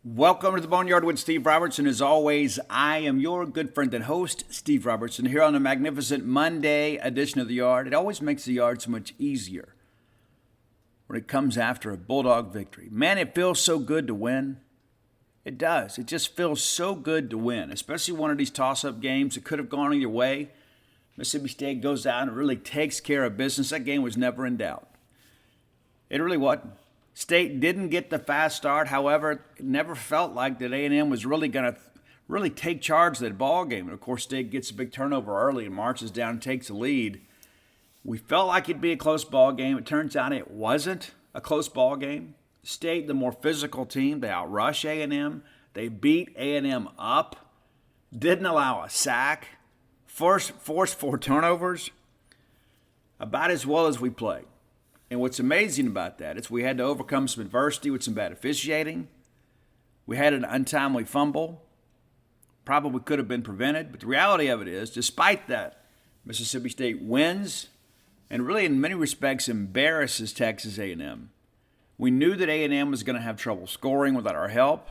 Welcome to the Boneyard with Steve Robertson. As always, I am your good friend and host, Steve Robertson, here on a magnificent Monday edition of The Yard. It always makes The Yard so much easier when it comes after a Bulldog victory. Man, it feels so good to win. It does. It just feels so good to win, especially one of these toss-up games that could have gone either way. Mississippi State goes out and really takes care of business. That game was never in doubt. It really wasn't. State didn't get the fast start. However, it never felt like that A&M was really going to take charge of that ball game. And, of course, State gets a big turnover early and marches down and takes the lead. We felt like it'd be a close ball game. It turns out it wasn't a close ball game. State, the more physical team, they outrush A&M. They beat A&M up. Didn't allow a sack. Forced 4 turnovers. About as well as we played. And what's amazing about that is we had to overcome some adversity with some bad officiating. We had an untimely fumble. Probably could have been prevented. But the reality of it is, despite that, Mississippi State wins and really in many respects embarrasses Texas A&M. We knew that A&M was going to have trouble scoring without our help.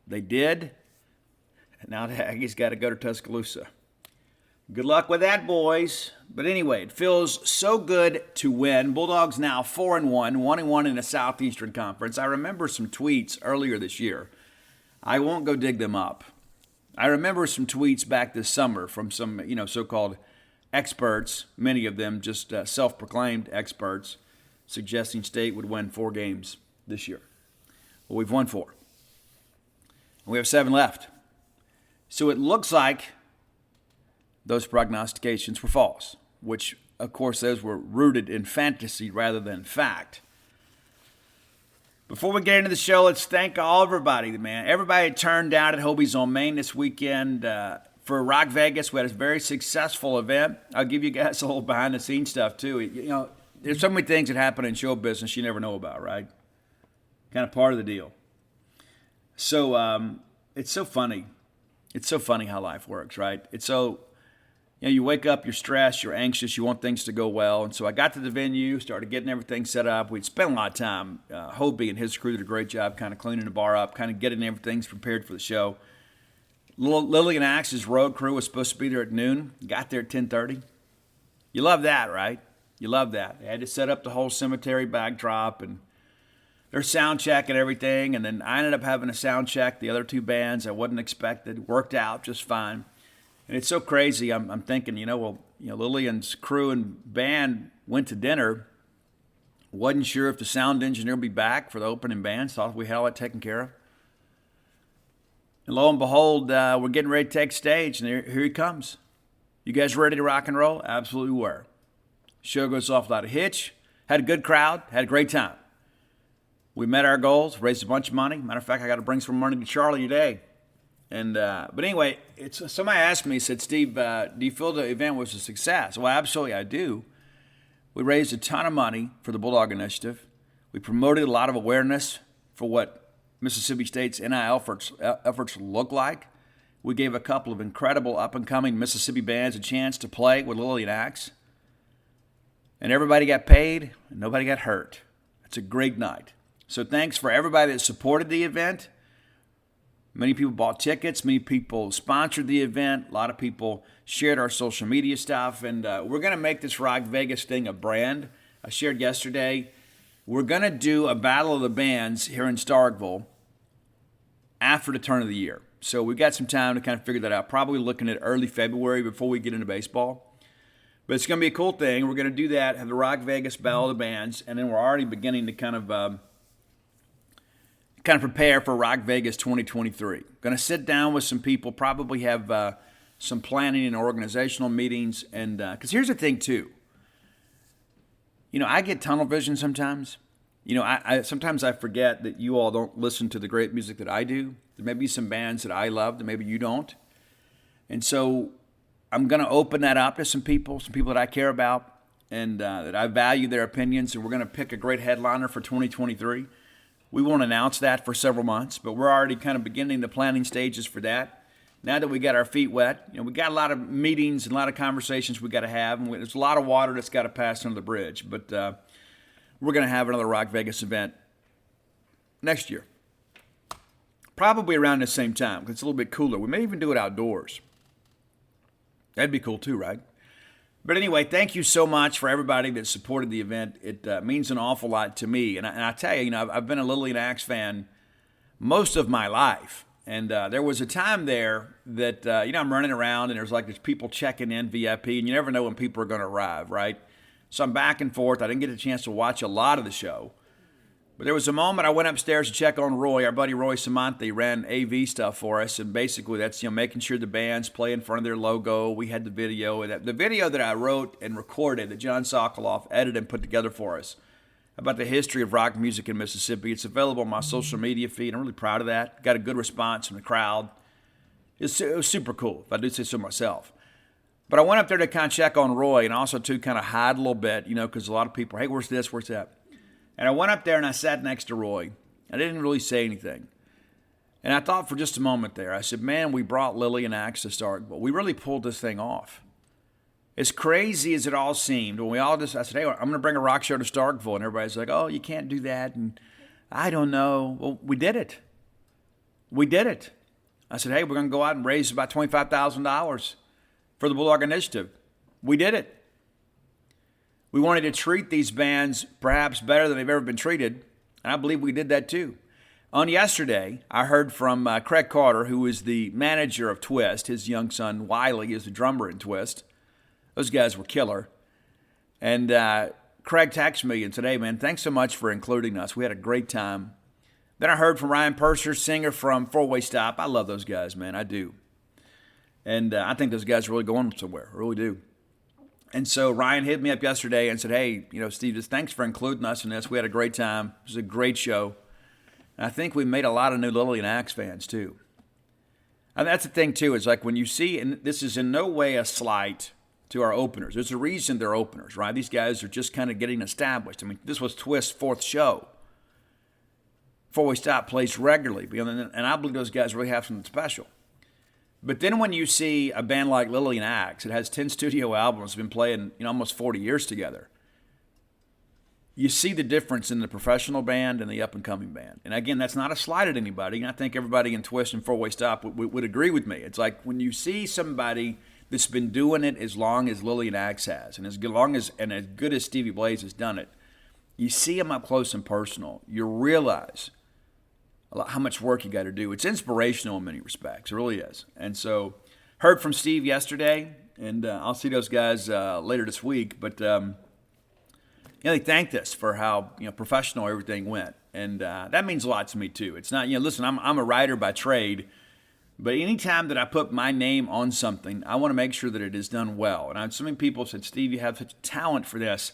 They did. And now the Aggies got to go to Tuscaloosa. Good luck with that, boys. But anyway, it feels so good to win. Bulldogs now 4-1, 1-1 in the Southeastern Conference. I remember some tweets earlier this year. I won't go dig them up. I remember some tweets back this summer from some, so-called experts, many of them just self-proclaimed experts, suggesting State would win 4 games this year. Well, we've won 4. We have 7 left. So it looks like those prognostications were false, which, of course, those were rooted in fantasy rather than fact. Before we get into the show, let's thank everybody that turned out at Hobie's on Main this weekend for Rock Vegas. We had a very successful event. I'll give you guys a little behind-the-scenes stuff, too. There's so many things that happen in show business you never know about, right? Kind of part of the deal. So it's so funny. It's so funny how life works, right? It's so... you wake up, you're stressed, you're anxious, you want things to go well. And so I got to the venue, started getting everything set up. We'd spent a lot of time. Hobie and his crew did a great job kind of cleaning the bar up, kind of getting everything prepared for the show. Lily and Axe's road crew was supposed to be there at noon. Got there at 10:30. You love that, right? You love that. They had to set up the whole cemetery backdrop and their sound check and everything. And then I ended up having a sound check. The other 2 bands I wasn't expected. Worked out just fine. And it's so crazy. I'm thinking, Lillian's crew and band went to dinner. Wasn't sure if the sound engineer would be back for the opening band. Thought we had all that taken care of. And lo and behold, we're getting ready to take stage, and here he comes. You guys ready to rock and roll? Absolutely were. Show goes off without a hitch. Had a good crowd. Had a great time. We met our goals. Raised a bunch of money. Matter of fact, I got to bring some money to Charlie today. And but anyway, somebody asked me, said, Steve, do you feel the event was a success? Well, absolutely, I do. We raised a ton of money for the Bulldog Initiative. We promoted a lot of awareness for what Mississippi State's NIL efforts look like. We gave a couple of incredible up-and-coming Mississippi bands a chance to play with Lily and Axe. And everybody got paid, and nobody got hurt. It's a great night. So thanks for everybody that supported the event. Many people bought tickets. Many people sponsored the event. A lot of people shared our social media stuff. And we're going to make this Rock Vegas thing a brand. I shared yesterday. We're going to do a Battle of the Bands here in Starkville after the turn of the year. So we've got some time to kind of figure that out. Probably looking at early February before we get into baseball. But it's going to be a cool thing. We're going to do that, have the Rock Vegas Battle of the Bands. And then we're already beginning to kind of prepare for Rock Vegas 2023. Going to sit down with some people, probably have some planning and organizational meetings. And because here's the thing, too. I get tunnel vision sometimes. Sometimes I forget that you all don't listen to the great music that I do. There may be some bands that I love that maybe you don't. And so I'm going to open that up to some people that I care about and that I value their opinions. And we're going to pick a great headliner for 2023. We won't announce that for several months, but we're already kind of beginning the planning stages for that. Now that we got our feet wet, we got a lot of meetings and a lot of conversations we got to have, and there's a lot of water that's got to pass under the bridge. But we're going to have another Rock Vegas event next year. probably around the same time because it's a little bit cooler. We may even do it outdoors. That'd be cool too, right? But anyway, thank you so much for everybody that supported the event. It means an awful lot to me. And I tell you, I've been a Lily and Axe fan most of my life. And there was a time there that, I'm running around and there's people checking in VIP, and you never know when people are going to arrive, right? So I'm back and forth. I didn't get a chance to watch a lot of the show. But there was a moment I went upstairs to check on Roy. Our buddy Roy Samantha ran AV stuff for us, and basically that's making sure the bands play in front of their logo. We had the video, and the video that I wrote and recorded that John Sokoloff edited and put together for us about the history of rock music in Mississippi. It's available on my social media feed. I'm really proud of that. Got a good response from the crowd. It was super cool, if I do say so myself. But I went up there to kind of check on Roy and also to kind of hide a little bit, because a lot of people, hey, where's this, where's that? And I went up there and I sat next to Roy. I didn't really say anything. And I thought for just a moment there, I said, man, we brought Lily and Axe to Starkville. We really pulled this thing off. As crazy as it all seemed, when I said, hey, I'm going to bring a rock show to Starkville. And everybody's like, oh, you can't do that. And I don't know. Well, we did it. We did it. I said, hey, we're going to go out and raise about $25,000 for the Bulldog Initiative. We did it. We wanted to treat these bands perhaps better than they've ever been treated, and I believe we did that too. On yesterday, I heard from Craig Carter, who is the manager of Twist. His young son, Wiley, is the drummer in Twist. Those guys were killer. And Craig texted me and said, hey, man, thanks so much for including us. We had a great time. Then I heard from Ryan Purser, singer from Four Way Stop. I love those guys, man. I do. And I think those guys are really going somewhere. I really do. And so Ryan hit me up yesterday and said, hey, Steve, just thanks for including us in this. We had a great time. It was a great show. And I think we made a lot of new Lily and Axe fans, too. And that's the thing, too, is when you see, and this is in no way a slight to our openers. There's a reason they're openers, right? These guys are just kind of getting established. I mean, this was Twist's fourth show. Four Way Stop plays regularly, and I believe those guys really have something special. But then when you see a band like Lily and Axe, it has 10 studio albums, been playing almost 40 years together, you see the difference in the professional band and the up-and-coming band. And again, that's not a slight at anybody. And I think everybody in Twist and Four Way Stop would agree with me. It's like when you see somebody that's been doing it as long as Lily and Axe has, and as good as Stevie Blaze has done it, you see them up close and personal. You realize how much work you got to do. It's inspirational in many respects. It really is. And so, heard from Steve yesterday, and I'll see those guys later this week. But they thanked us for how professional everything went, and that means a lot to me too. It's not listen, I'm a writer by trade, but anytime that I put my name on something, I want to make sure that it is done well. And so many people said, Steve, you have such talent for this.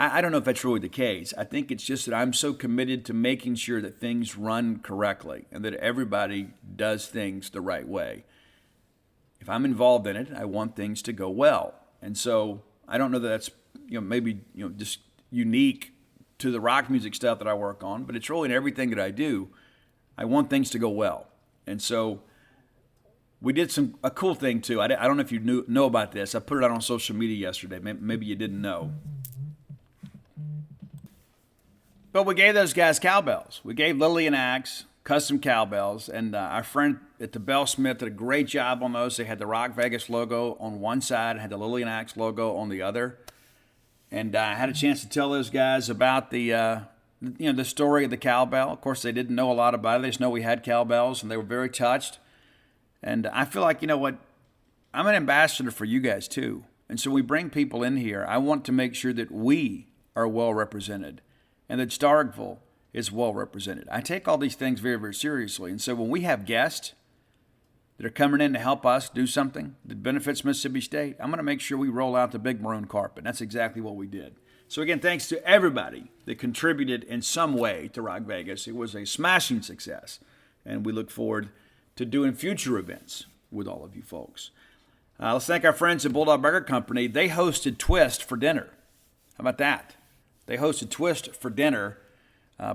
I don't know if that's really the case. I think it's just that I'm so committed to making sure that things run correctly and that everybody does things the right way. If I'm involved in it, I want things to go well. And so I don't know that that's maybe just unique to the rock music stuff that I work on, but it's really in everything that I do. I want things to go well. And so we did a cool thing too. I don't know if you know about this. I put it out on social media yesterday. Maybe you didn't know. But we gave those guys cowbells. We gave Lily and Axe custom cowbells, and our friend at the Bellsmith did a great job on those. They had the Rock Vegas logo on one side and had the Lily and Axe logo on the other. And I had a chance to tell those guys about the story of the cowbell. Of course, they didn't know a lot about it. They just know we had cowbells, and they were very touched. And I feel like, I'm an ambassador for you guys too. And so we bring people in here. I want to make sure that we are well represented and that Starkville is well represented. I take all these things very, very seriously. And so when we have guests that are coming in to help us do something that benefits Mississippi State, I'm going to make sure we roll out the big maroon carpet. That's exactly what we did. So again, thanks to everybody that contributed in some way to Rock Vegas. It was a smashing success, and we look forward to doing future events with all of you folks. Let's thank our friends at Bulldog Burger Company. They hosted Twist for dinner. How about that? They hosted Twist for dinner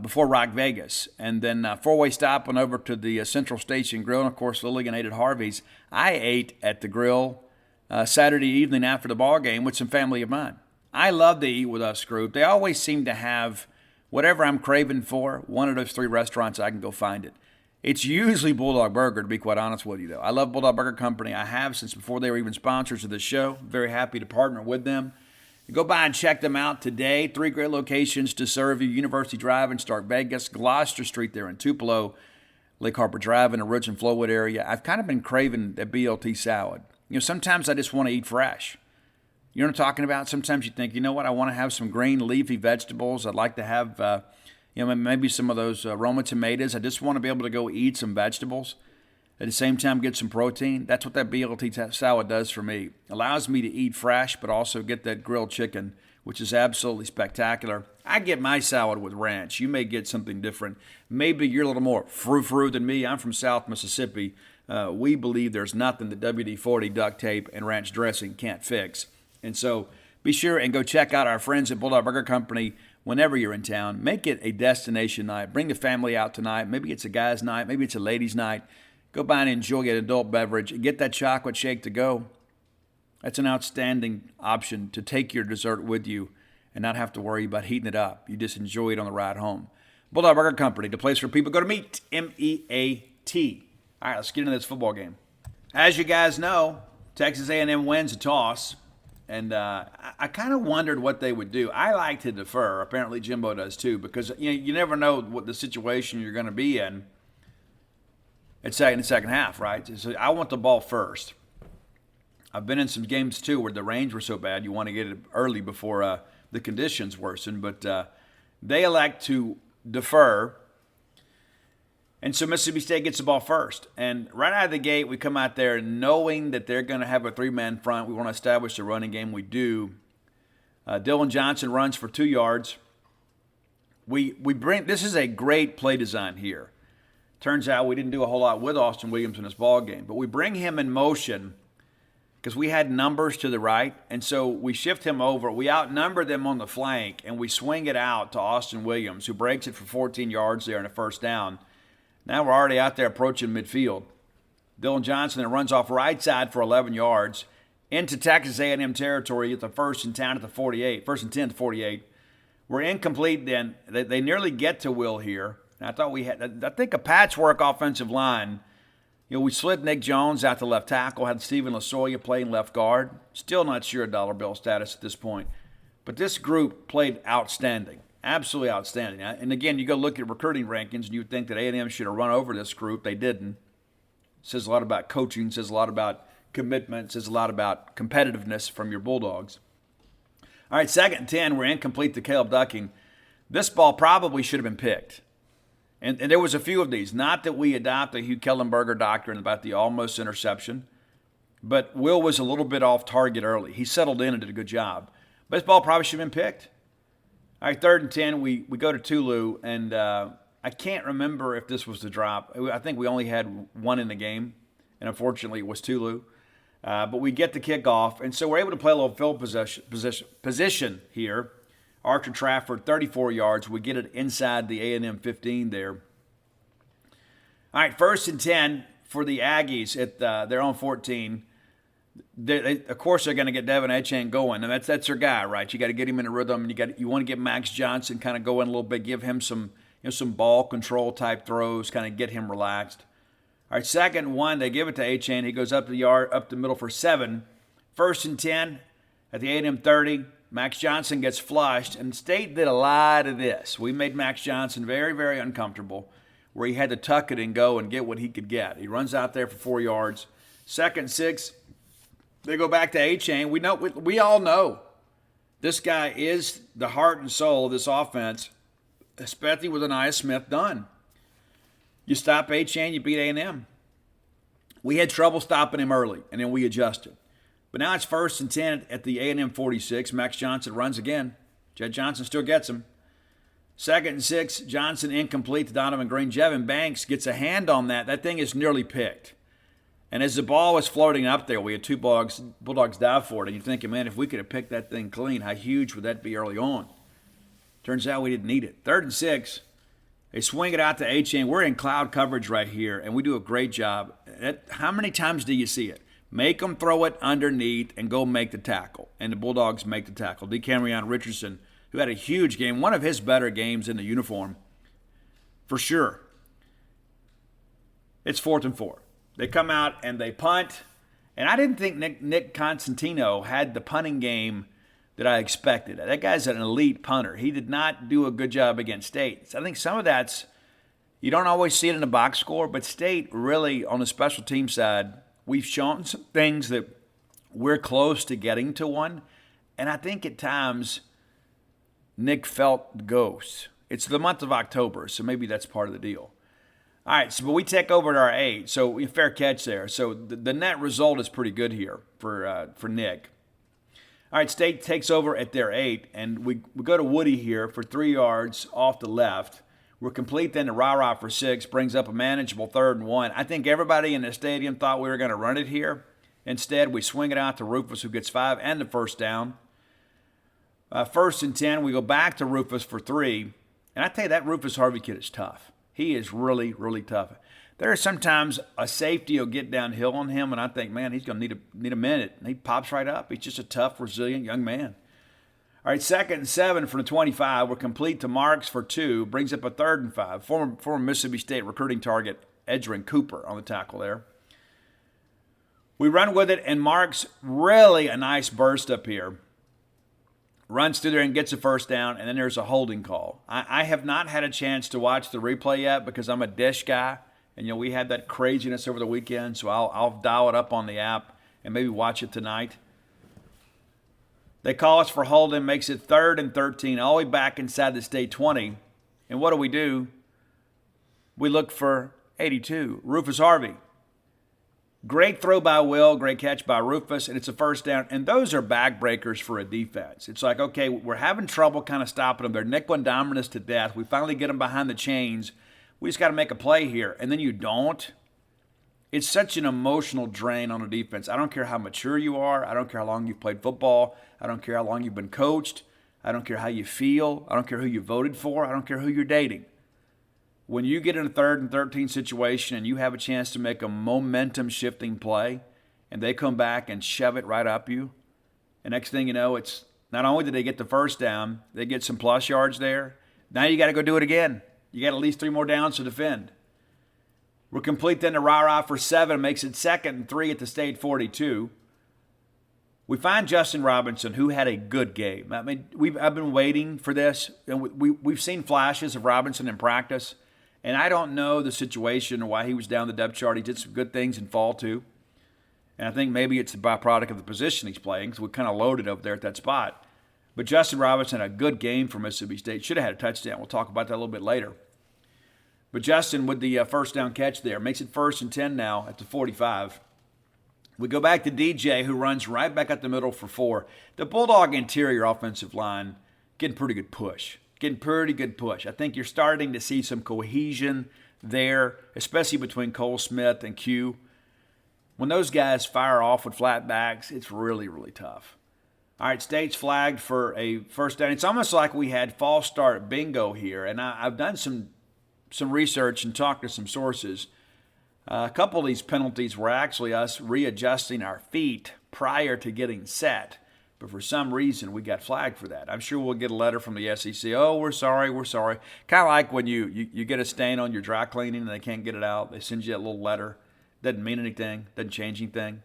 before Rock Vegas. And then Four Way Stop went over to the Central Station Grill. And, of course, Lilligan ate at Harvey's. I ate at the grill Saturday evening after the ball game with some family of mine. I love the Eat With Us group. They always seem to have whatever I'm craving for. One of those three restaurants, I can go find it. It's usually Bulldog Burger, to be quite honest with you, though. I love Bulldog Burger Company. I have since before they were even sponsors of this show. Very happy to partner with them. Go by and check them out today. 3 great locations to serve you. University Drive in Stark Vegas, Gloucester Street there in Tupelo, Lake Harbor Drive in the Ridge and Flowwood area. I've kind of been craving that BLT salad. Sometimes I just want to eat fresh. You know what I'm talking about? Sometimes you think, you know what, I want to have some green leafy vegetables. I'd like to have, maybe some of those Roma tomatoes. I just want to be able to go eat some vegetables. At the same time, get some protein. That's what that BLT salad does for me. Allows me to eat fresh, but also get that grilled chicken, which is absolutely spectacular. I get my salad with ranch. You may get something different. Maybe you're a little more frou-frou than me. I'm from South Mississippi. We believe there's nothing that WD-40 duct tape and ranch dressing can't fix. And so be sure and go check out our friends at Bulldog Burger Company whenever you're in town. Make it a destination night. Bring the family out tonight. Maybe it's a guy's night. Maybe it's a ladies' night. Go by and enjoy an adult beverage and get that chocolate shake to go. That's an outstanding option to take your dessert with you and not have to worry about heating it up. You just enjoy it on the ride home. Bulldog Burger Company, the place where people go to meet, M-E-A-T. All right, let's get into this football game. As you guys know, Texas A&M wins a toss. And I kind of wondered what they would do. I like to defer. Apparently Jimbo does too, because you never know what the situation you're going to be in in the second half, right? So I want the ball first. I've been in some games too where the rains were so bad you want to get it early before the conditions worsen. But they elect to defer. And so Mississippi State gets the ball first. And right out of the gate, we come out there knowing that they're going to have a 3-man front. We want to establish the running game. We do. Dylan Johnson runs for 2 yards. This is a great play design here. Turns out we didn't do a whole lot with Austin Williams in this ball game. But we bring him in motion because we had numbers to the right. And so we shift him over. We outnumber them on the flank, and we swing it out to Austin Williams, who breaks it for 14 yards there in a first down. Now we're already out there approaching midfield. Dylan Johnson then runs off right side for 11 yards into Texas A&M territory at the first and 10 at the 48. We're incomplete then. They nearly get to Will here. And I think a patchwork offensive line. We slid Nick Jones out to left tackle, had Steven Lasoya playing left guard. Still not sure dollar bill status at this point. But this group played outstanding. Absolutely outstanding. And again, you go look at recruiting rankings, and you would think that A&M should have run over this group. They didn't. Says a lot about coaching, says a lot about commitment, says a lot about competitiveness from your Bulldogs. All right, 2nd and 10, we're incomplete to Caleb Ducking. This ball probably should have been picked. And there was a few of these. Not that we adopt the Hugh Kellenberger doctrine about the almost interception, but Will was a little bit off target early. He settled in and did a good job. But this ball probably should have been picked. All right, 3rd and 10, we go to Tulu, and I can't remember if this was the drop. I think we only had one in the game, and unfortunately it was Tulu. But we get the kickoff, and so we're able to play a little field position here. Archer Trafford, 34 yards. We get it inside the A&M 15 there. All right, 1st and 10 for the Aggies at their own 14. Of course, they're going to get Devin Etienne going, and that's their guy, right? You got to get him in a rhythm, and you want to get Max Johnson kind of going a little bit, give him some ball control type throws, kind of get him relaxed. All right, 2nd and 1, they give it to Etienne. He goes up the middle for 7. 1st and 10 at the A&M 30. Max Johnson gets flushed, and State did a lot of this. We made Max Johnson very, very uncomfortable, where he had to tuck it and go and get what he could get. He runs out there for 4 yards. 2nd and 6. They go back to A-Chain. We all know this guy is the heart and soul of this offense, especially with Anaya Smith done. You stop A-Chain, you beat A&M. We had trouble stopping him early, and then we adjusted. But now it's 1st and 10 at the A&M 46. Max Johnson runs again. Jed Johnson still gets him. 2nd and 6, Johnson incomplete to Donovan Green. Jevin Banks gets a hand on that. That thing is nearly picked. And as the ball was floating up there, we had 2 Bulldogs dive for it. And you're thinking, man, if we could have picked that thing clean, how huge would that be early on? Turns out we didn't need it. 3rd and 6, they swing it out to A-Chain. We're in cloud coverage right here, and we do a great job. How many times do you see it? Make them throw it underneath and go make the tackle. And the Bulldogs make the tackle. DeCamerion Richardson, who had a huge game, one of his better games in the uniform, for sure. It's 4th and 4. They come out and they punt. And I didn't think Nick Constantino had the punting game that I expected. That guy's an elite punter. He did not do a good job against State. So I think some of that's, you don't always see it in the box score, but State really, on the special team side, we've shown some things that we're close to getting to one. And I think at times Nick felt the ghost. It's the month of October, so maybe that's part of the deal. All right, so but we take over to our 8. So fair catch there. So the net result is pretty good here for Nick. All right, State takes over at their 8, and we go to Woody here for 3 yards off the left. We're complete then to Rah-Rah for 6, brings up a manageable 3rd and 1. I think everybody in the stadium thought we were going to run it here. Instead, we swing it out to Rufus, who gets 5 and the first down. 1st and 10, we go back to Rufus for 3. And I tell you, that Rufus Harvey kid is tough. He is really, really tough. There are sometimes a safety will get downhill on him, and I think, man, he's going to need a minute. And he pops right up. He's just a tough, resilient young man. All right, 2nd and 7 from the 25. We're complete to Marks for 2. Brings up a 3rd and 5. Former Mississippi State recruiting target, Edgerrin Cooper, on the tackle there. We run with it, and Marks, really a nice burst up here. Runs through there and gets a first down, and then there's a holding call. I have not had a chance to watch the replay yet because I'm a dish guy, and we had that craziness over the weekend, so I'll dial it up on the app and maybe watch it tonight. They call us for holding, makes it 3rd and 13, all the way back inside the State 20. And what do? We look for 82, Rufus Harvey. Great throw by Will, great catch by Rufus, and it's a first down. And those are backbreakers for a defense. It's like, okay, we're having trouble kind of stopping them. They're nickel and diming us to death. We finally get them behind the chains. We just got to make a play here. And then you don't. It's such an emotional drain on a defense. I don't care how mature you are. I don't care how long you've played football. I don't care how long you've been coached. I don't care how you feel. I don't care who you voted for. I don't care who you're dating. When you get in a 3rd and 13 situation and you have a chance to make a momentum-shifting play and they come back and shove it right up you, and next thing you know, it's not only did they get the first down, they get some plus yards there. Now you got to go do it again. You got at least 3 more downs to defend. We're complete then to Rah-Rah for 7, makes it 2nd and 3 at the State 42. We find Justin Robinson, who had a good game. I mean, I've been waiting for this, and we've seen flashes of Robinson in practice. And I don't know the situation or why he was down the depth chart. He did some good things in fall, too. And I think maybe it's a byproduct of the position he's playing because we're kind of loaded over there at that spot. But Justin Robinson had a good game for Mississippi State. Should have had a touchdown. We'll talk about that a little bit later. But Justin with the first down catch there makes it 1st and 10 now at the 45. We go back to DJ, who runs right back up the middle for 4. The Bulldog interior offensive line getting pretty good push. I think you're starting to see some cohesion there, especially between Cole Smith and Q. When those guys fire off with flat backs, it's really, really tough. All right, State's flagged for a first down. It's almost like we had false start bingo here, and I've done some research and talked to some sources. A couple of these penalties were actually us readjusting our feet prior to getting set. But for some reason, we got flagged for that. I'm sure we'll get a letter from the SEC. Oh, we're sorry. Kind of like when you get a stain on your dry cleaning and they can't get it out. They send you a little letter. Doesn't mean anything. Doesn't change anything.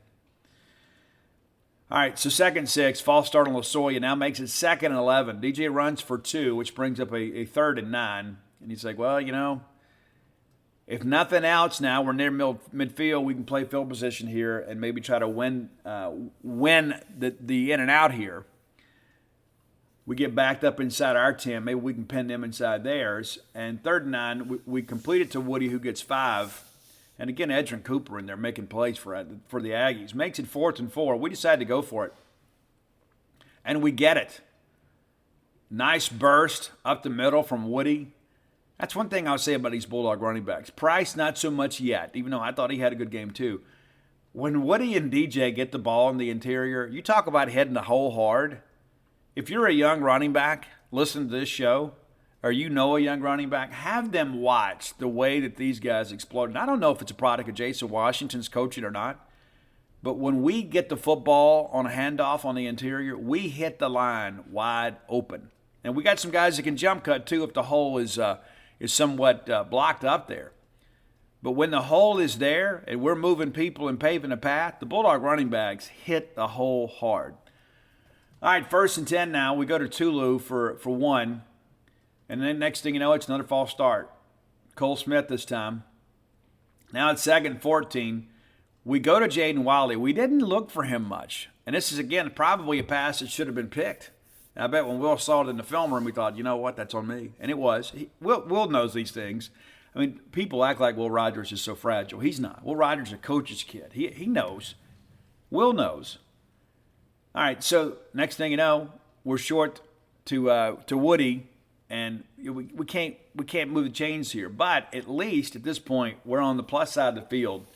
All right, so 2nd and 6. False start on Losoya now makes it 2nd and 11. DJ runs for 2, which brings up a 3rd and 9. And he's like, well, if nothing else now, we're near midfield, we can play field position here and maybe try to win the in and out here. We get backed up inside our 10. Maybe we can pin them inside theirs. And 3rd and 9, we complete it to Woody, who gets 5. And again, Edgerrin Cooper in there making plays for the Aggies. Makes it 4th and 4. We decide to go for it. And we get it. Nice burst up the middle from Woody. That's one thing I'll say about these Bulldog running backs. Price, not so much yet, even though I thought he had a good game too. When Woody and DJ get the ball in the interior, you talk about hitting the hole hard. If you're a young running back, listen to this show, or you know a young running back, have them watch the way that these guys explode. And I don't know if it's a product of Jason Washington's coaching or not, but when we get the football on a handoff on the interior, we hit the line wide open. And we got some guys that can jump cut too if the hole is somewhat blocked up there. But when the hole is there and we're moving people and paving a path, the Bulldog running backs hit the hole hard. All right, 1st and 10 now. We go to Tulu for one. And then next thing you know, it's another false start. Cole Smith this time. Now it's 2nd and 14. We go to Jaden Wiley. We didn't look for him much. And this is, again, probably a pass that should have been picked. And I bet when Will saw it in the film room, we thought, you know what, that's on me. And it was. Will knows these things. I mean, people act like Will Rogers is so fragile. He's not. Will Rogers is a coach's kid. He knows. Will knows. All right, so next thing you know, we're short to Woody, and we can't move the chains here. But at least at this point, we're on the plus side of the field,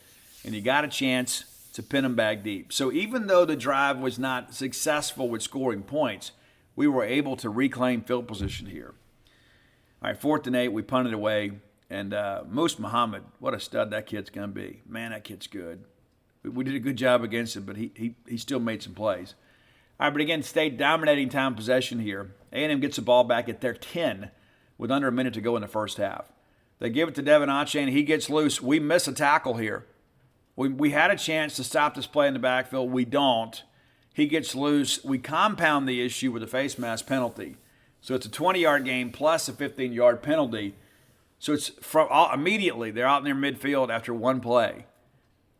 and you got a chance to pin them back deep. So even though the drive was not successful with scoring points, we were able to reclaim field position here. All right, 4th and 8, we punted away. And Moose Muhammad, what a stud that kid's going to be. Man, that kid's good. We did a good job against him, but he still made some plays. All right, but again, State dominating time possession here. A&M gets the ball back at their 10 with under a minute to go in the first half. They give it to Devin Ache, and he gets loose. We miss a tackle here. We had a chance to stop this play in the backfield. We don't. He gets loose. We compound the issue with a face mask penalty. So it's a 20-yard game plus a 15-yard penalty. So it's immediately they're out in their midfield after one play.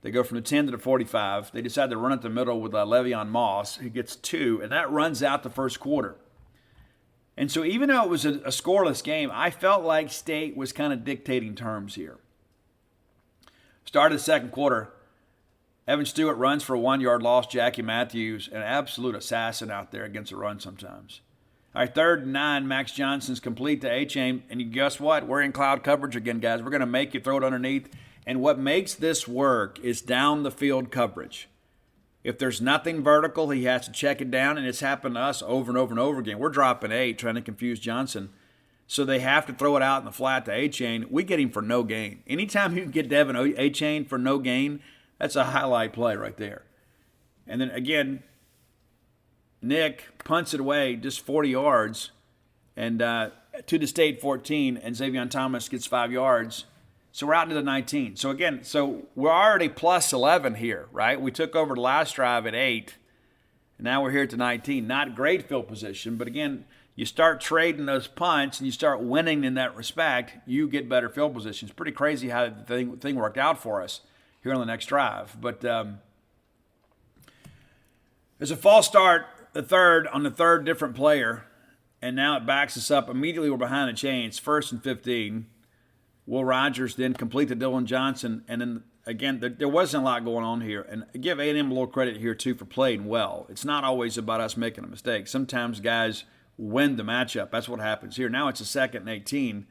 They go from the 10 to the 45. They decide to run it the middle with Le'Veon Moss, who gets 2, and that runs out the first quarter. And so even though it was a scoreless game, I felt like State was kind of dictating terms here. Start of the second quarter, Evan Stewart runs for a 1-yard loss. Jackie Matthews, an absolute assassin out there against the run sometimes. All right, 3rd and 9, Max Johnson's complete to A-Chain. And guess what? We're in cloud coverage again, guys. We're going to make you throw it underneath. And what makes this work is down the field coverage. If there's nothing vertical, he has to check it down, and it's happened to us over and over and over again. We're dropping 8, trying to confuse Johnson. So they have to throw it out in the flat to A-Chain. We get him for no gain. Anytime you can get Devin A-Chain for no gain, that's a highlight play right there. And then, again, Nick punts it away just 40 yards and to the State 14, and Xavier Thomas gets 5 yards. So we're out into the 19. So, again, we're already plus 11 here, right? We took over the last drive at 8, and now we're here at the 19. Not great field position, but, again, you start trading those punts and you start winning in that respect, you get better field positions. Pretty crazy how the thing worked out for us here on the next drive. But there's a false start. The third different player, and now it backs us up. Immediately we're behind the chains, 1st and 15. Will Rogers then complete to Dylan Johnson, and then, again, there wasn't a lot going on here. And I give A&M a little credit here, too, for playing well. It's not always about us making a mistake. Sometimes guys win the matchup. That's what happens here. Now it's a 2nd and 18.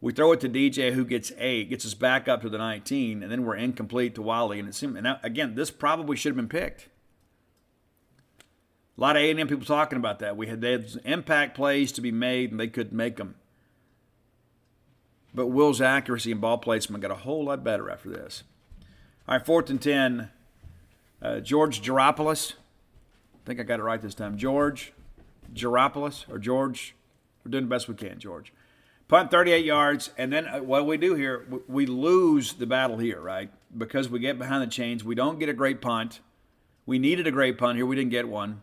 We throw it to DJ, who gets 8, gets us back up to the 19, and then we're incomplete to Wiley. And now, again, this probably should have been picked. A lot of A&M people talking about that. They had impact plays to be made, and they couldn't make them. But Will's accuracy and ball placement got a whole lot better after this. All right, 4th and 10. George Geropoulos. I think I got it right this time. George Geropoulos, or George. We're doing the best we can, George. Punt 38 yards, and then what we do here, we lose the battle here, right? Because we get behind the chains. We don't get a great punt. We needed a great punt here. We didn't get one.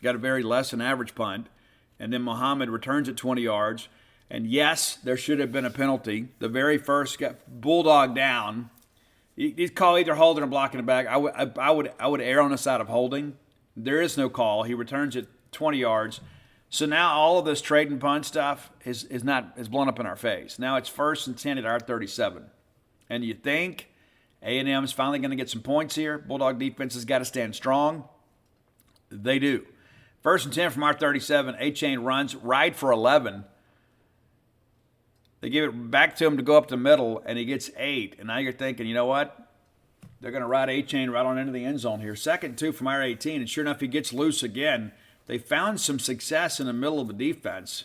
Got a very less than average punt. And then Muhammad returns at 20 yards. And yes, there should have been a penalty. The very first got Bulldog down. He'd call either holding or blocking it back. I would err on the side of holding. There is no call. He returns at 20 yards. So now all of this trade and punt stuff is blown up in our face. Now it's 1st and 10 at our 37. And you think A&M is finally going to get some points here. Bulldog defense has got to stand strong. They do. 1st and 10 from our 37. A-Chain runs right for 11. They give it back to him to go up the middle, and he gets 8. And now you're thinking, you know what? They're going to ride A-Chain right on into the end zone here. 2nd and 2 from our 18, and sure enough, he gets loose again. They found some success in the middle of the defense,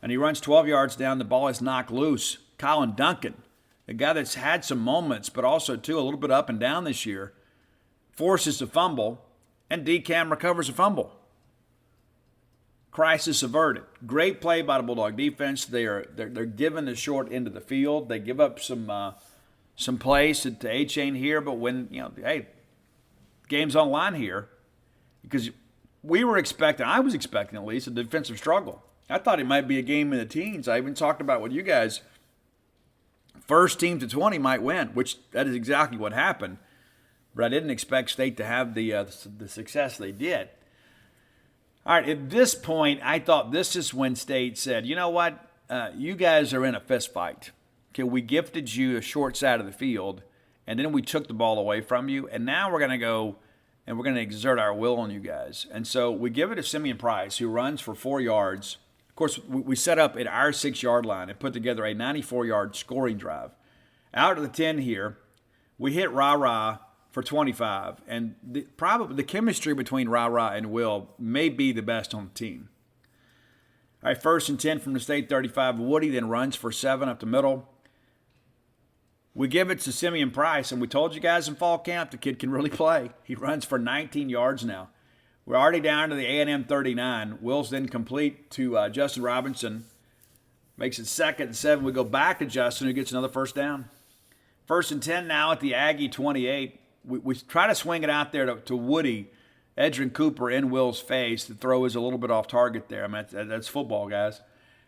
and he runs 12 yards down. The ball is knocked loose. Colin Duncan, a guy that's had some moments, but also, too, a little bit up and down this year, forces a fumble, and D-Cam recovers a fumble. Crisis averted. Great play by the Bulldog defense. They're given the short end of the field. They give up some some plays to A-Chain here, but when, hey, game's on line here, because we were expecting, I was expecting at least, a defensive struggle. I thought it might be a game in the teens. I even talked about with you guys, first team to 20 might win, which that is exactly what happened. But I didn't expect State to have the success they did. All right, at this point, I thought this is when State said, you know what, you guys are in a fist fight. Okay, we gifted you a short side of the field, and then we took the ball away from you, and now we're going to go and we're going to exert our will on you guys. And so we give it to Simeon Price, who runs for 4 yards. Of course, we set up at our 6-yard line and put together a 94-yard scoring drive. Out of the 10 here, we hit Ra-Ra for 25, and probably the chemistry between Ra-Ra and Will may be the best on the team. All right, 1st and 10 from the State 35. Woody then runs for 7 up the middle. We give it to Simeon Price, and we told you guys in fall camp the kid can really play. He runs for 19 yards now. We're already down to the A&M 39. Will's then complete to Justin Robinson. Makes it 2nd and 7. We go back to Justin, who gets another first down. 1st and 10 now at the Aggie 28. We try to swing it out there to Woody. Edrin Cooper in Will's face. The throw is a little bit off target there. I mean, that's football, guys.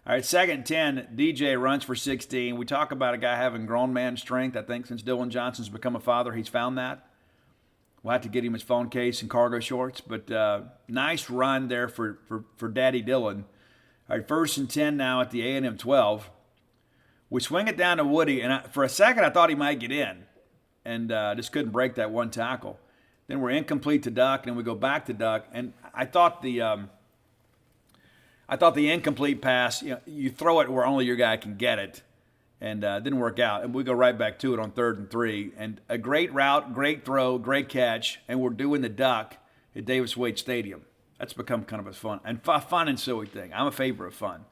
All right, 2nd and 10, DJ runs for 16. We talk about a guy having grown man strength. I think since Dylan Johnson's become a father, he's found that. We'll have to get him his phone case and cargo shorts. But nice run there for Daddy Dylan. All right, 1st and 10 now at the A&M 12. We swing it down to Woody, and for a second I thought he might get in. And just couldn't break that one tackle. Then we're incomplete to Duck, and then we go back to Duck. And I thought the incomplete pass, you throw it where only your guy can get it, and didn't work out. And we go right back to it on 3rd and 3. And a great route, great throw, great catch, and we're doing the Duck at Davis Wade Stadium. That's become kind of a fun and silly thing. I'm a favorite of fun.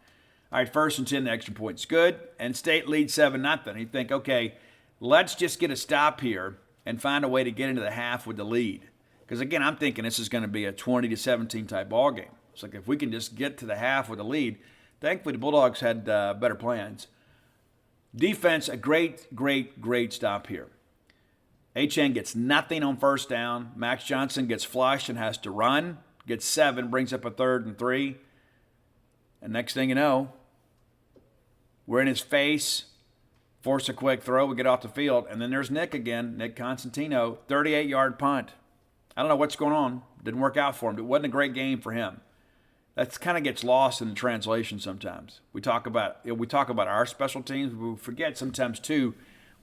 All right, 1st and 10, the extra point's good, and State leads 7-0. You think, okay, let's just get a stop here and find a way to get into the half with the lead. Because, again, I'm thinking this is going to be a 20-17 type ball game. It's like if we can just get to the half with the lead. Thankfully, the Bulldogs had better plans. Defense, a great stop here. A-Chain gets nothing on 1st down. Max Johnson gets flushed and has to run. Gets 7, brings up a 3rd and 3. And next thing you know, we're in his face. Force a quick throw. We get off the field. And then there's Nick again, Nick Constantino, 38-yard punt. I don't know what's going on. Didn't work out for him. It wasn't a great game for him. That kind of gets lost in the translation sometimes. We talk about our special teams. We forget sometimes too.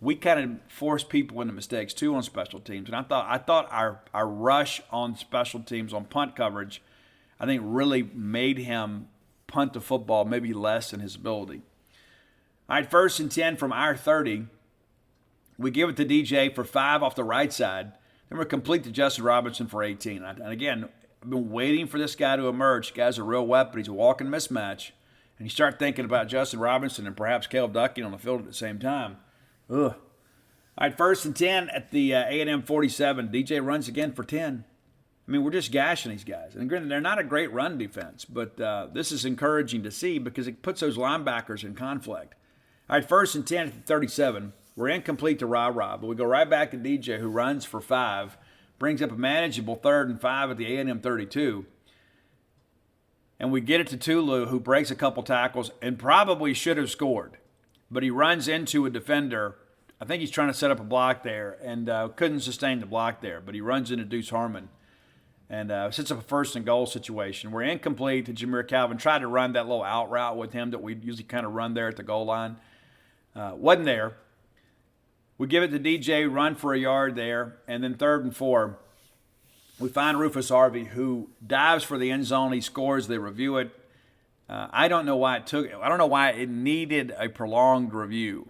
We kind of force people into mistakes too on special teams. And I thought our rush on special teams on punt coverage, I think really made him punt the football maybe less than his ability. All right, 1st and 10 from our 30. We give it to DJ for 5 off the right side. Then we're complete to Justin Robinson for 18. And again, I've been waiting for this guy to emerge. The guy's a real weapon. He's a walking mismatch. And you start thinking about Justin Robinson and perhaps Caleb Ducking on the field at the same time. Ugh. All right, 1st and 10 at the A&M 47. DJ runs again for 10. I mean, we're just gashing these guys. And granted, they're not a great run defense, but this is encouraging to see because it puts those linebackers in conflict. All right, 1st and 10 at the 37. We're incomplete to Ra-Ra, but we go right back to DJ, who runs for 5. Brings up a manageable 3rd and 5 at the A&M 32. And we get it to Tulu, who breaks a couple tackles and probably should have scored. But he runs into a defender. I think he's trying to set up a block there and couldn't sustain the block there. But he runs into Deuce Harmon and sets up a 1st and goal situation. We're incomplete to Jameer Calvin. Tried to run that little out route with him that we usually kind of run there at the goal line. Wasn't there. We give it to DJ, run for a yard there, and then 3rd and 4. We find Rufus Harvey, who dives for the end zone. He scores. They review it. I don't know why it needed a prolonged review,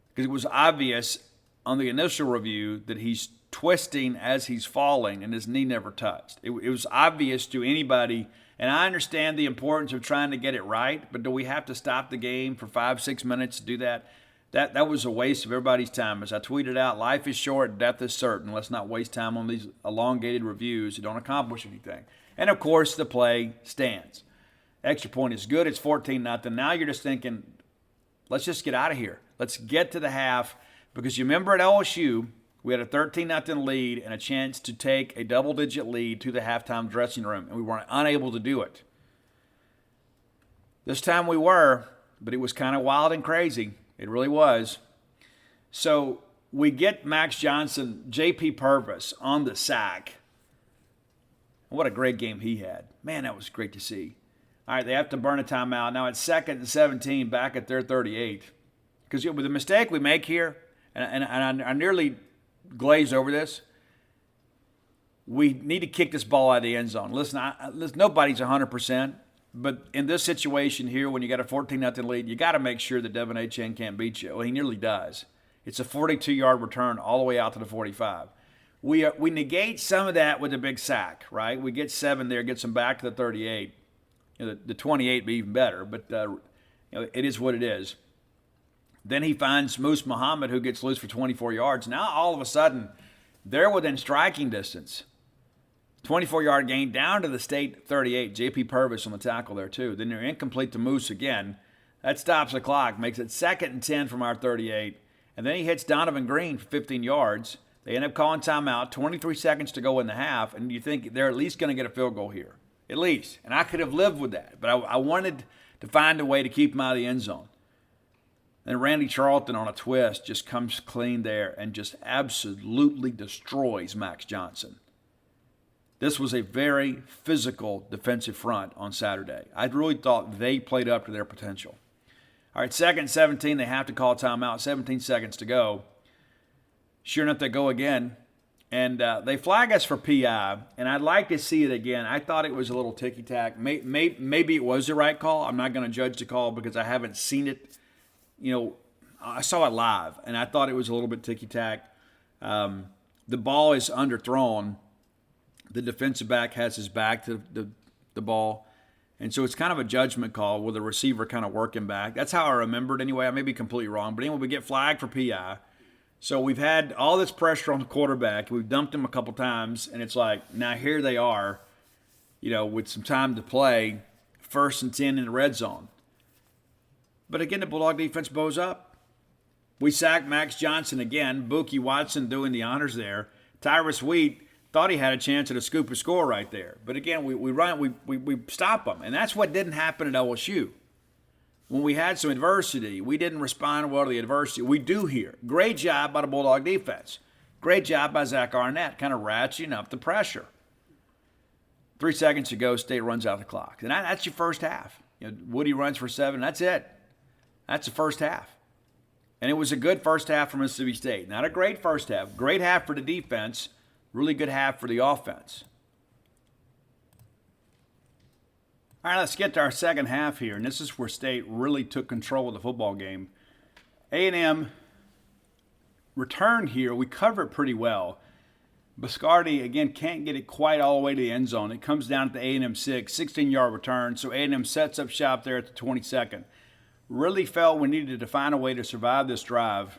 because it was obvious on the initial review that he's twisting as he's falling, and his knee never touched. It was obvious to anybody, and I understand the importance of trying to get it right, but do we have to stop the game for 5-6 minutes to do that? That was a waste of everybody's time. As I tweeted out, life is short, death is certain. Let's not waste time on these elongated reviews that don't accomplish anything. And, of course, the play stands. Extra point is good. It's 14-0. Now you're just thinking, let's just get out of here. Let's get to the half, Because you remember at LSU, we had a 13-0 lead and a chance to take a double-digit lead to the halftime dressing room, and we were unable to do it. This time we were, but it was kind of wild and crazy. It really was. So we get Max Johnson, J.P. Purvis on the sack. What a great game he had. Man, that was great to see. All right, they have to burn a timeout. Now it's 2nd and 17 back at their 38. Because with the mistake we make here, and I nearly glazed over this, we need to kick this ball out of the end zone. Listen, nobody's 100%, but in this situation here, when you got a 14-0 lead, you got to make sure that Devin Achane can't beat you. Well, he nearly does. It's a 42-yard return all the way out to the 45. We negate some of that with a big sack, right? We get 7 there, gets them back to the 38. The 28 be even better, but it is what it is. Then he finds Moose Muhammad, who gets loose for 24 yards. Now, all of a sudden, they're within striking distance. 24-yard gain down to the state 38. J.P. Purvis on the tackle there, too. Then they're incomplete to Moose again. That stops the clock, makes it 2nd and 10 from our 38. And then he hits Donovan Green for 15 yards. They end up calling timeout, 23 seconds to go in the half, and you think they're at least going to get a field goal here. At least. And I could have lived with that, but I wanted to find a way to keep him out of the end zone. And Randy Charlton on a twist just comes clean there and just absolutely destroys Max Johnson. This was a very physical defensive front on Saturday. I really thought they played up to their potential. All right, 2nd and 17, they have to call timeout, 17 seconds to go. Sure enough, they go again, and they flag us for PI, and I'd like to see it again. I thought it was a little ticky-tack. Maybe it was the right call. I'm not going to judge the call because I haven't seen it. I saw it live, and I thought it was a little bit ticky-tack. The ball is underthrown. The defensive back has his back to the ball, and so it's kind of a judgment call with the receiver kind of working back. That's how I remembered anyway. I may be completely wrong, but anyway, we get flagged for PI. So we've had all this pressure on the quarterback. We've dumped him a couple times, and it's like, now here they are, with some time to play, 1st and 10 in the red zone. But again, the Bulldog defense bows up. We sack Max Johnson again. Bookie Watson doing the honors there. Tyrus Wheat thought he had a chance at a scoop and score right there. But again, we stop him. And that's what didn't happen at LSU. When we had some adversity, we didn't respond well to the adversity. We do here. Great job by the Bulldog defense. Great job by Zach Arnett, kind of ratcheting up the pressure. 3 seconds to go, State runs out the clock. And that's your first half. Woody runs for 7. That's it. That's the first half. And it was a good first half for Mississippi State. Not a great first half. Great half for the defense. Really good half for the offense. All right, let's get to our second half here. And this is where State really took control of the football game. A&M returned here. We cover it pretty well. Biscardi, again, can't get it quite all the way to the end zone. It comes down at the A&M 6, 16-yard return. So A&M sets up shop there at the 22nd. Really felt we needed to find a way to survive this drive.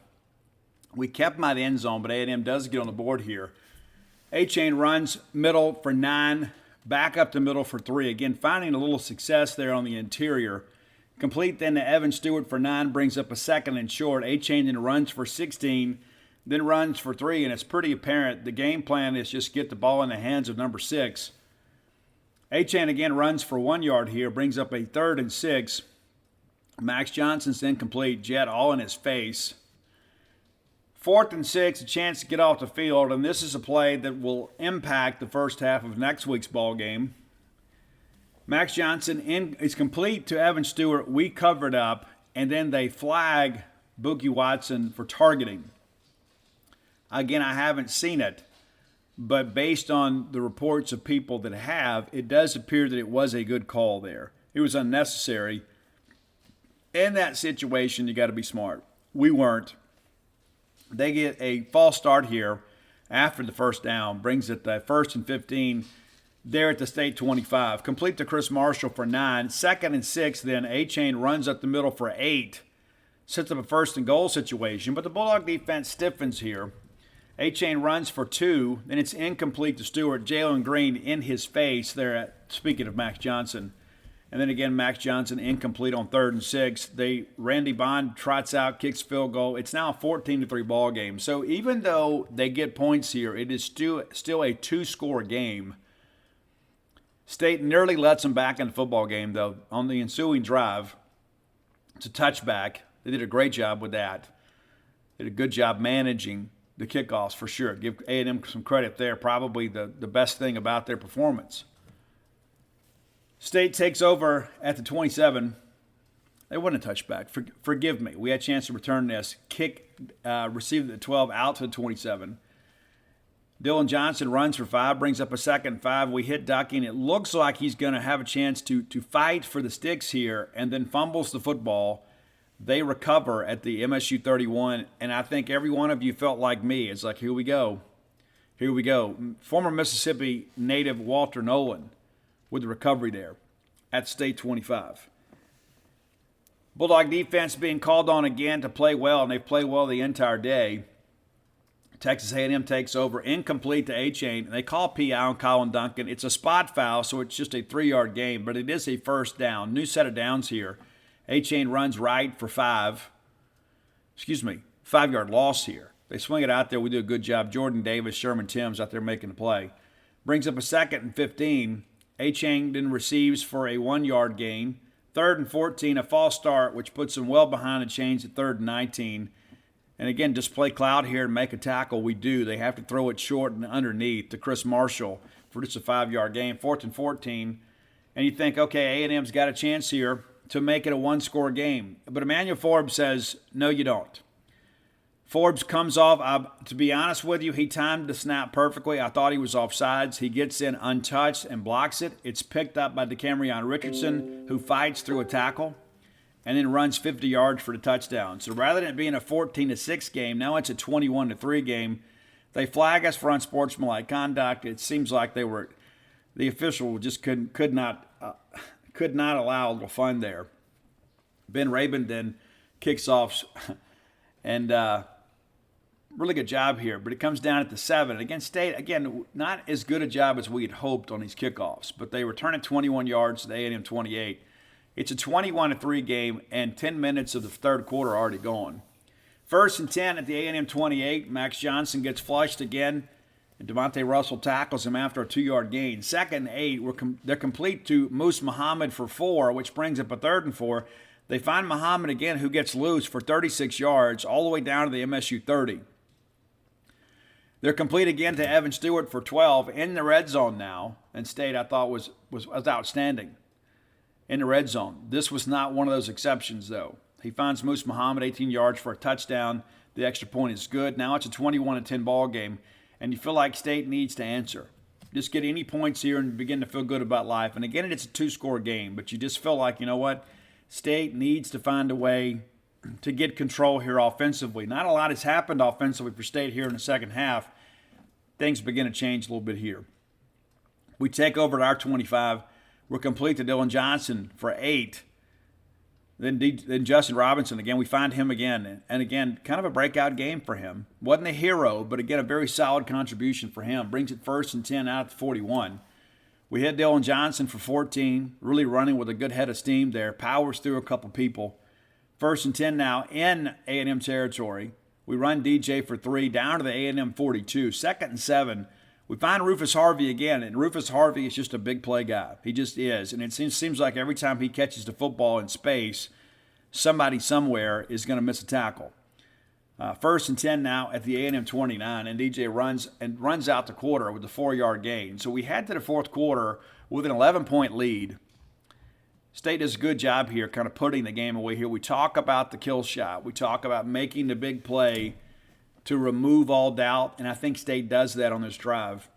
We kept them out of the end zone, but A&M does get on the board here. Achane runs middle for 9, back up the middle for 3. Again, finding a little success there on the interior. Complete then to Evan Stewart for 9, brings up a 2nd and short. Achane then runs for 16, then runs for 3, and it's pretty apparent the game plan is just get the ball in the hands of number 6. Achane again runs for 1 yard here, brings up a 3rd and 6. Max Johnson's incomplete, Jet all in his face. 4th and 6, a chance to get off the field, and this is a play that will impact the first half of next week's ball game. Max Johnson is complete to Evan Stewart. We covered up, and then they flag Bookie Watson for targeting. Again, I haven't seen it, but based on the reports of people that have, it does appear that it was a good call there. It was unnecessary. In that situation, you got to be smart. We weren't. They get a false start here after the first down, brings it to 1st and 15 there at the State 25. Complete to Chris Marshall for 9. 2nd and 6, then Achane runs up the middle for 8. Sets up a 1st and goal situation, but the Bulldog defense stiffens here. Achane runs for 2, then it's incomplete to Stewart. Jalen Green in his face there, speaking of Max Johnson. And then again, Max Johnson incomplete on 3rd and 6. Randy Bond trots out, kicks field goal. It's now a 14-3 ball game. So even though they get points here, it is still a 2-score game. State nearly lets them back in the football game, though. On the ensuing drive, it's a touchback. They did a great job with that. Did a good job managing the kickoffs for sure. Give A&M some credit there. Probably the best thing about their performance. State takes over at the 27. They wasn't a touchback. Forgive me. We had a chance to return this. Received at the 12 out to the 27. Dylan Johnson runs for 5, brings up a 2nd and 5. We hit ducking. It looks like he's going to have a chance to fight for the sticks here and then fumbles the football. They recover at the MSU 31, and I think every one of you felt like me. It's like, here we go. Here we go. Former Mississippi native Walter Nolan with the recovery there at State 25. Bulldog defense being called on again to play well, and they've played well the entire day. Texas A&M takes over, incomplete to A-Chain. They call PI on Colin Duncan. It's a spot foul, so it's just a 3-yard gain, but it is a first down. New set of downs here. A-Chain runs right for 5-yard loss here. They swing it out there. We do a good job. Jordan Davis, Sherman Timms out there making the play. Brings up a 2nd and 15. A-Chain then receives for a 1-yard gain. 3rd and 14, a false start, which puts them well behind the chains at 3rd and 19. And again, just play cloud here and make a tackle. We do. They have to throw it short and underneath to Chris Marshall for just a 5-yard gain. 4th and 14. And you think, okay, A&M's got a chance here to make it a 1-score game. But Emmanuel Forbes says, no, you don't. Forbes comes off. To be honest with you, he timed the snap perfectly. I thought he was offsides. He gets in untouched and blocks it. It's picked up by DeCamerion Richardson, who fights through a tackle and then runs 50 yards for the touchdown. So rather than it being a 14-6 game, now it's a 21-3 game. They flag us for unsportsmanlike conduct. It seems like the official just could not allow a little fun there. Ben Rabin then kicks off, and really good job here, but it comes down at the 7. Again, State, not as good a job as we had hoped on these kickoffs, but they return it 21 yards to the A&M 28. It's a 21-3 game, and 10 minutes of the third quarter are already gone. 1st and 10 at the A&M 28. Max Johnson gets flushed again, and Devontae Russell tackles him after a 2-yard gain. 2nd and 8, they're complete to Moose Muhammad for 4, which brings up a 3rd and 4. They find Muhammad again, who gets loose for 36 yards, all the way down to the MSU 30. They're complete again to Evan Stewart for 12 in the red zone now, and State, I thought, was outstanding in the red zone. This was not one of those exceptions, though. He finds Moose Muhammad 18 yards for a touchdown. The extra point is good. Now it's a 21-10 ball game, and you feel like State needs to answer. Just get any points here and begin to feel good about life. And again, it's a 2-score game, but you just feel like, you know what? State needs to find a way to get control here offensively. Not a lot has happened offensively for State here in the second half. Things begin to change a little bit here. We take over at our 25. We're complete to Dylan Johnson for 8. Then Justin Robinson, again, we find him again. And again, kind of a breakout game for him. Wasn't a hero, but again, a very solid contribution for him. Brings it 1st and 10 out at the 41. We hit Dylan Johnson for 14, really running with a good head of steam there. Powers through a couple people. 1st and 10 now in A&M territory. We run DJ for 3 down to the A&M 42. 2nd and 7. We find Rufus Harvey again, and Rufus Harvey is just a big play guy. He just is. And it seems like every time he catches the football in space, somebody somewhere is going to miss a tackle. 1st and 10 now at the A&M 29, and DJ runs out the quarter with a 4-yard gain. So we head to the fourth quarter with an 11-point lead. State does a good job here kind of putting the game away here. We talk about the kill shot. We talk about making the big play to remove all doubt, and I think State does that on this drive.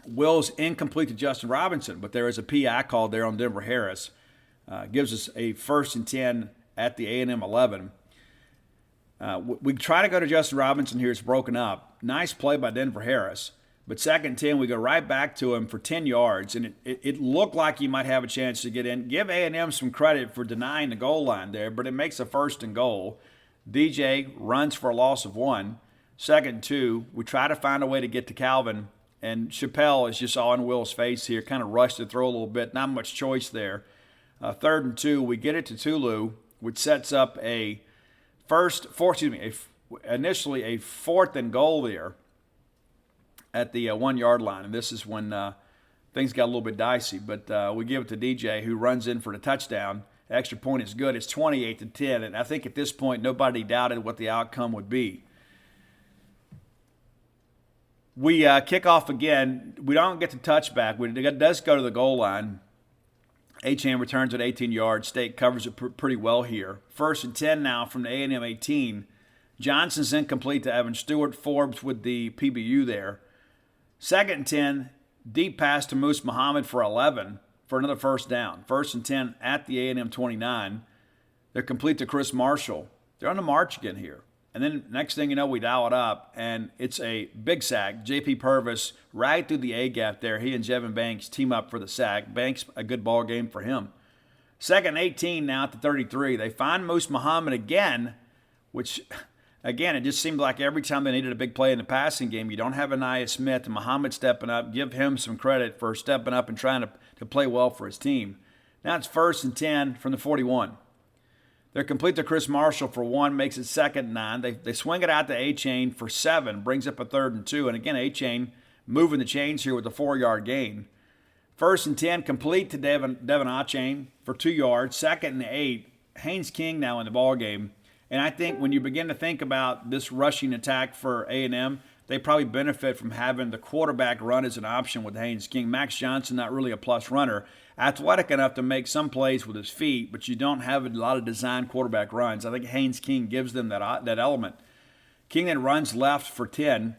Will's incomplete to Justin Robinson, but there is a PI called there on Denver Harris. Gives us a 1st and 10 at the A&M 11. We try to go to Justin Robinson here. It's broken up. Nice play by Denver Harris. But 2nd and 10, we go right back to him for 10 yards, and it looked like he might have a chance to get in. Give A&M some credit for denying the goal line there, but it makes a 1st and goal. DJ runs for a loss of 1. 2nd and 2, we try to find a way to get to Calvin, and Chappelle is just on Will's face here, kind of rushed to throw a little bit. Not much choice there. 3rd and 2. We get it to Tulu, which sets up initially a 4th and goal there at the 1 yard line. And this is when things got a little bit dicey. But we give it to DJ, who runs in for the touchdown. The extra point is good. It's 28-10. And I think at this point, nobody doubted what the outcome would be. We kick off again. We don't get the touchback. It does go to the goal line. A-Chain returns at 18 yards. State covers it pretty well here. 1st and 10 now from the A&M 18. Johnson's incomplete to Evan Stewart. Forbes with the PBU there. 2nd and 10. Deep pass to Moose Muhammad for 11 for another first down. 1st and 10 at the A&M 29. They're complete to Chris Marshall. They're on the march again here. And then next thing you know, we dial it up, and it's a big sack. J.P. Purvis right through the A-gap there. He and Jevin Banks team up for the sack. Banks, a good ball game for him. 2nd and 18 now at the 33. They find Moose Muhammad again, which, again, it just seemed like every time they needed a big play in the passing game, you don't have Aniyah Smith and Muhammad stepping up. Give him some credit for stepping up and trying to play well for his team. Now it's 1st and 10 from the 41. They're complete to Chris Marshall for 1, makes it 2nd and 9. They swing it out to A-Chain for 7, brings up a 3rd and 2. And again, A-Chain moving the chains here with a 4-yard gain. 1st and 10, complete to Devin A-Chain for 2 yards. 2nd and 8, Haynes King now in the ball game. And I think when you begin to think about this rushing attack for A&M, they probably benefit from having the quarterback run as an option with Haynes King. Max Johnson, not really a plus runner. Athletic enough to make some plays with his feet, but you don't have a lot of design quarterback runs. I think Haynes King gives them that element. King then runs left for 10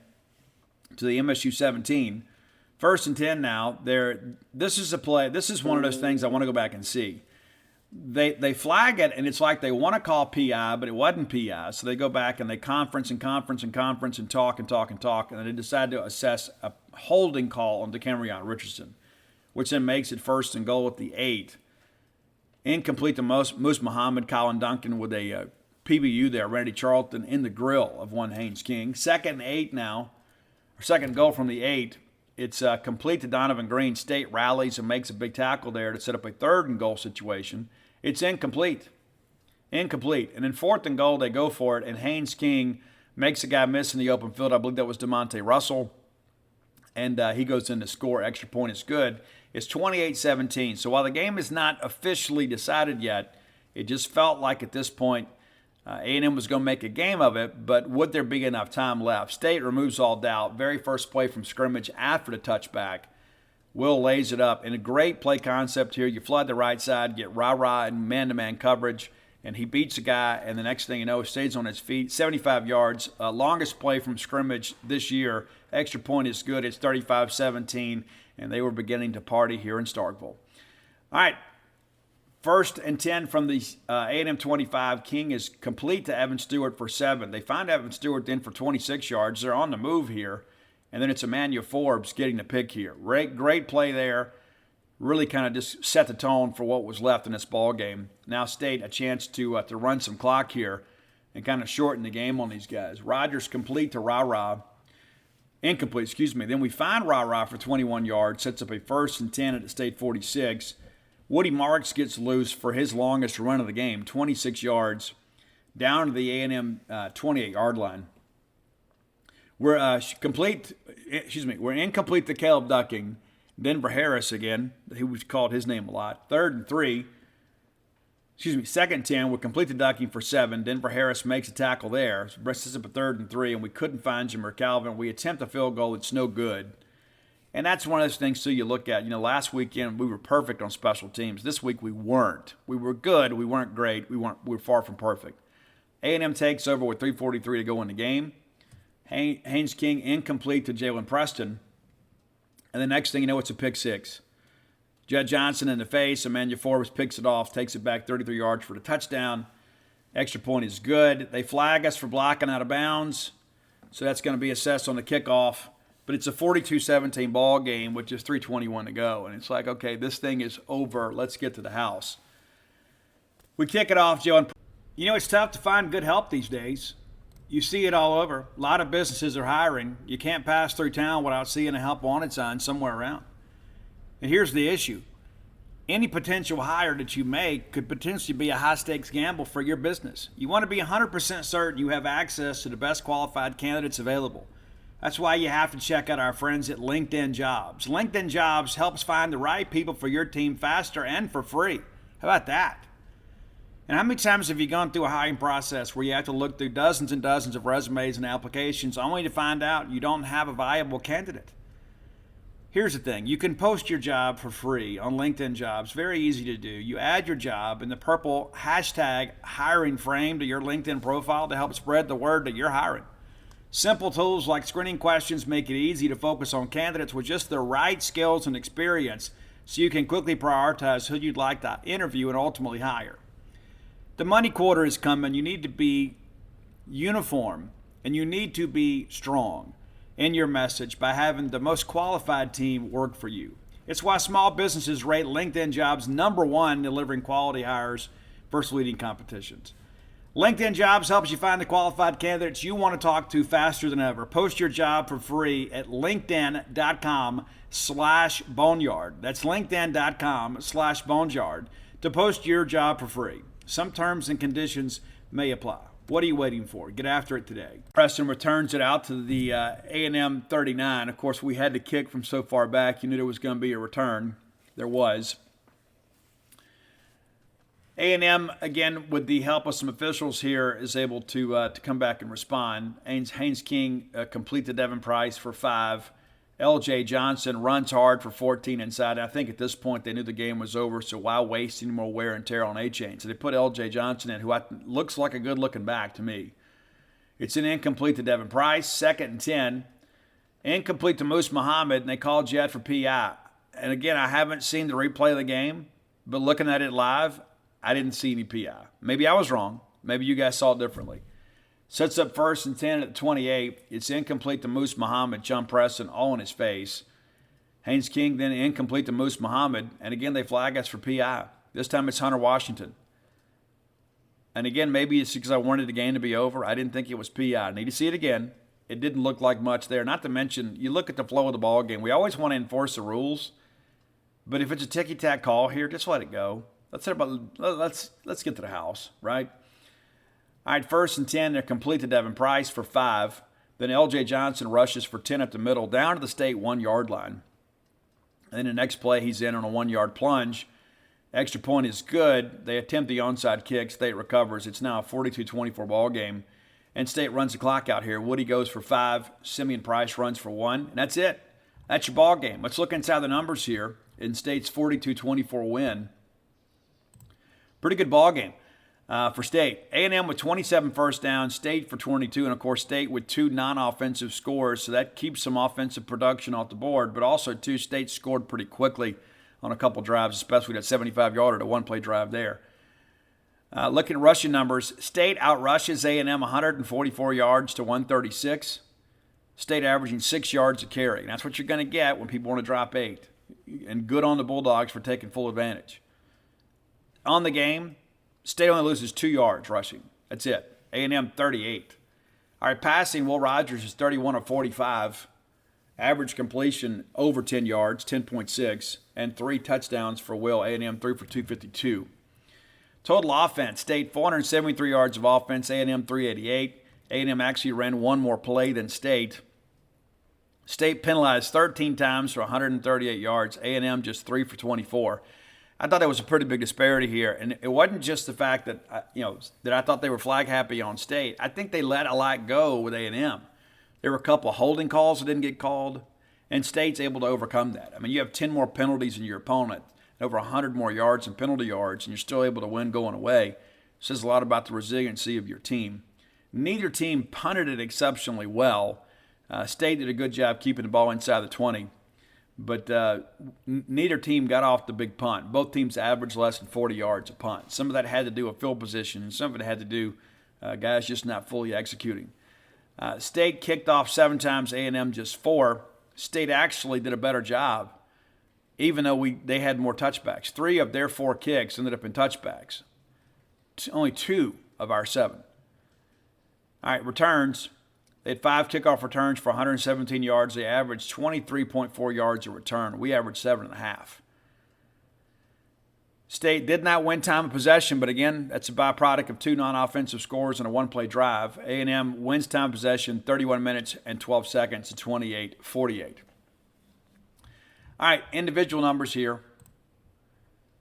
to the MSU 17. 1st and 10 now. This is a play. This is one of those things I want to go back and see. They flag it, and it's like they want to call PI, but it wasn't PI. So they go back and they conference and talk, and then they decide to assess a holding call on DeCamerion Richardson, which then makes it 1st and goal at the 8. Incomplete to Moose Muhammad. Colin Duncan with a PBU there. Randy Charlton in the grill of one Haynes King. 2nd and 8 now, or 2nd goal from the 8. It's complete to Donovan Green. State rallies and makes a big tackle there to set up a 3rd and goal situation. It's incomplete. And then 4th and goal, they go for it, and Haynes King makes a guy miss in the open field. I believe that was DeMonte Russell. And he goes in to score. Extra point is good. It's 28-17. So while the game is not officially decided yet, it just felt like at this point A&M was going to make a game of it, but would there be enough time left? State removes all doubt. Very first play from scrimmage after the touchback. Will lays it up. And a great play concept here. You flood the right side, get rah-rah and man-to-man coverage, and he beats the guy, and the next thing you know, stays on his feet. 75 yards. Longest play from scrimmage this year. Extra point is good. It's 35-17, and they were beginning to party here in Starkville. All right. 1st and 10 from the A&M 25. King is complete to Evan Stewart for 7. They find Evan Stewart then for 26 yards. They're on the move here. And then it's Emmanuel Forbes getting the pick here. Great play there. Really kind of just set the tone for what was left in this ball game. Now State a chance to run some clock here and kind of shorten the game on these guys. Rogers complete to Ra-Ra. Incomplete, Then we find Ra-Ra for 21 yards. Sets up a 1st and 10 at the State 46. Woody Marks gets loose for his longest run of the game, 26 yards, down to the A&M 28-yard line. We're incomplete to Caleb Ducking. Denver Harris again, he was called his name a lot. 3rd and 3. 2nd and 10. We're complete to Ducking for 7. Denver Harris makes a tackle there. So Brest is up a 3rd and 3, and we couldn't find Jameer Calvin. We attempt a field goal. It's no good. And that's one of those things, too, you look at. Last weekend we were perfect on special teams. This week we weren't. We were good. We weren't great. We were far from perfect. A&M takes over with 3:43 to go in the game. Haynes King incomplete to Jalen Preston. And the next thing you know, it's a pick 6. Judd Johnson in the face. Emmanuel Forbes picks it off, takes it back 33 yards for the touchdown. Extra point is good. They flag us for blocking out of bounds. So that's going to be assessed on the kickoff. But it's a 42-17 ball game with just 3:21 to go. And it's like, okay, this thing is over. Let's get to the house. We kick it off, Joe. It's tough to find good help these days. You see it all over. A lot of businesses are hiring. You can't pass through town without seeing a help wanted sign somewhere around. And here's the issue. Any potential hire that you make could potentially be a high-stakes gamble for your business. You want to be 100% certain you have access to the best qualified candidates available. That's why you have to check out our friends at LinkedIn Jobs. LinkedIn Jobs helps find the right people for your team faster and for free. How about that? And how many times have you gone through a hiring process where you have to look through dozens and dozens of resumes and applications only to find out you don't have a viable candidate? Here's the thing. You can post your job for free on LinkedIn Jobs. Very easy to do. You add your job in the purple hashtag hiring frame to your LinkedIn profile to help spread the word that you're hiring. Simple tools like screening questions make it easy to focus on candidates with just the right skills and experience so you can quickly prioritize who you'd like to interview and ultimately hire. The money quarter is coming. You need to be uniform and you need to be strong in your message by having the most qualified team work for you. It's why small businesses rate LinkedIn Jobs #1 in delivering quality hires versus leading competitions. LinkedIn Jobs helps you find the qualified candidates you want to talk to faster than ever. Post your job for free at linkedin.com/boneyard. That's linkedin.com/boneyard to post your job for free. Some terms and conditions may apply. What are you waiting for? Get after it today. Preston returns it out to the A&M 39. Of course, we had to kick from so far back. You knew there was going to be a return. There was. A&M, again, with the help of some officials here, is able to come back and respond. Haynes King complete to Devin Price for 5. L.J. Johnson runs hard for 14 inside. I think at this point they knew the game was over, so why waste any more wear and tear on A-Chain? So they put L.J. Johnson in, who looks like a good-looking back to me. It's an incomplete to Devin Price, 2nd and 10. Incomplete to Moose Muhammad, and they called Jet for P.I. And again, I haven't seen the replay of the game, but looking at it live, I didn't see any P.I. Maybe I was wrong. Maybe you guys saw it differently. Sets up 1st and 10 at the 28. It's incomplete to Moose Muhammad. John Preston all in his face. Haynes King then incomplete to Moose Muhammad. And again, they flag us for P.I. This time it's Hunter Washington. And again, maybe it's because I wanted the game to be over. I didn't think it was P.I. I need to see it again. It didn't look like much there. Not to mention, you look at the flow of the ball game. We always want to enforce the rules. But if it's a ticky-tack call here, just let it go. Let's get to the house, right? All right, 1st and 10, they're complete to Devin Price for 5. Then L.J. Johnson rushes for 10 up the middle, down to the state 1-yard line. And then the next play, he's in on a 1-yard plunge. Extra point is good. They attempt the onside kick. State recovers. It's now a 42-24 ball game. And State runs the clock out here. Woody goes for 5. Simeon Price runs for 1. And that's it. That's your ball game. Let's look inside the numbers here in State's 42-24 win. Pretty good ball game. For State. A&M with 27 first downs, State for 22, and of course State with 2 non-offensive scores, so that keeps some offensive production off the board, but also too, State scored pretty quickly on a couple drives, especially that 75-yarder to one-play drive there. Looking at rushing numbers, State outrushes A&M 144 yards to 136. State averaging 6 yards a carry, and that's what you're going to get when people want to drop 8. And good on the Bulldogs for taking full advantage. On the game, State only loses 2 yards rushing. That's it. A&M 38. All right, passing, Will Rogers is 31 of 45. Average completion over 10 yards, 10.6. And 3 touchdowns for Will. A&M 3 for 252. Total offense, State 473 yards of offense. A&M 388. A&M actually ran 1 more play than State. State penalized 13 times for 138 yards. A&M just 3 for 24. I thought there was a pretty big disparity here, and it wasn't just the fact that that I thought they were flag happy on State. I think they let a lot go with A&M. There were a couple of holding calls that didn't get called, and State's able to overcome that. I mean, you have 10 more penalties than your opponent, over 100 more yards and penalty yards, and you're still able to win going away. It says a lot about the resiliency of your team. Neither team punted it exceptionally well. State did a good job keeping the ball inside the 20. But neither team got off the big punt. Both teams averaged less than 40 yards a punt. Some of that had to do with field position, and some of it had to do guys just not fully executing. State kicked off 7 times, A&M just 4. State actually did a better job, even though they had more touchbacks. 3 of their 4 kicks ended up in touchbacks. Only 2 of our 7. All right, returns. They had 5 kickoff returns for 117 yards. They averaged 23.4 yards a return. We averaged 7.5. State did not win time of possession, but again, that's a byproduct of 2 non-offensive scores and a one-play drive. A&M wins time of possession, 31 minutes and 12 seconds to 28-48. All right, individual numbers here.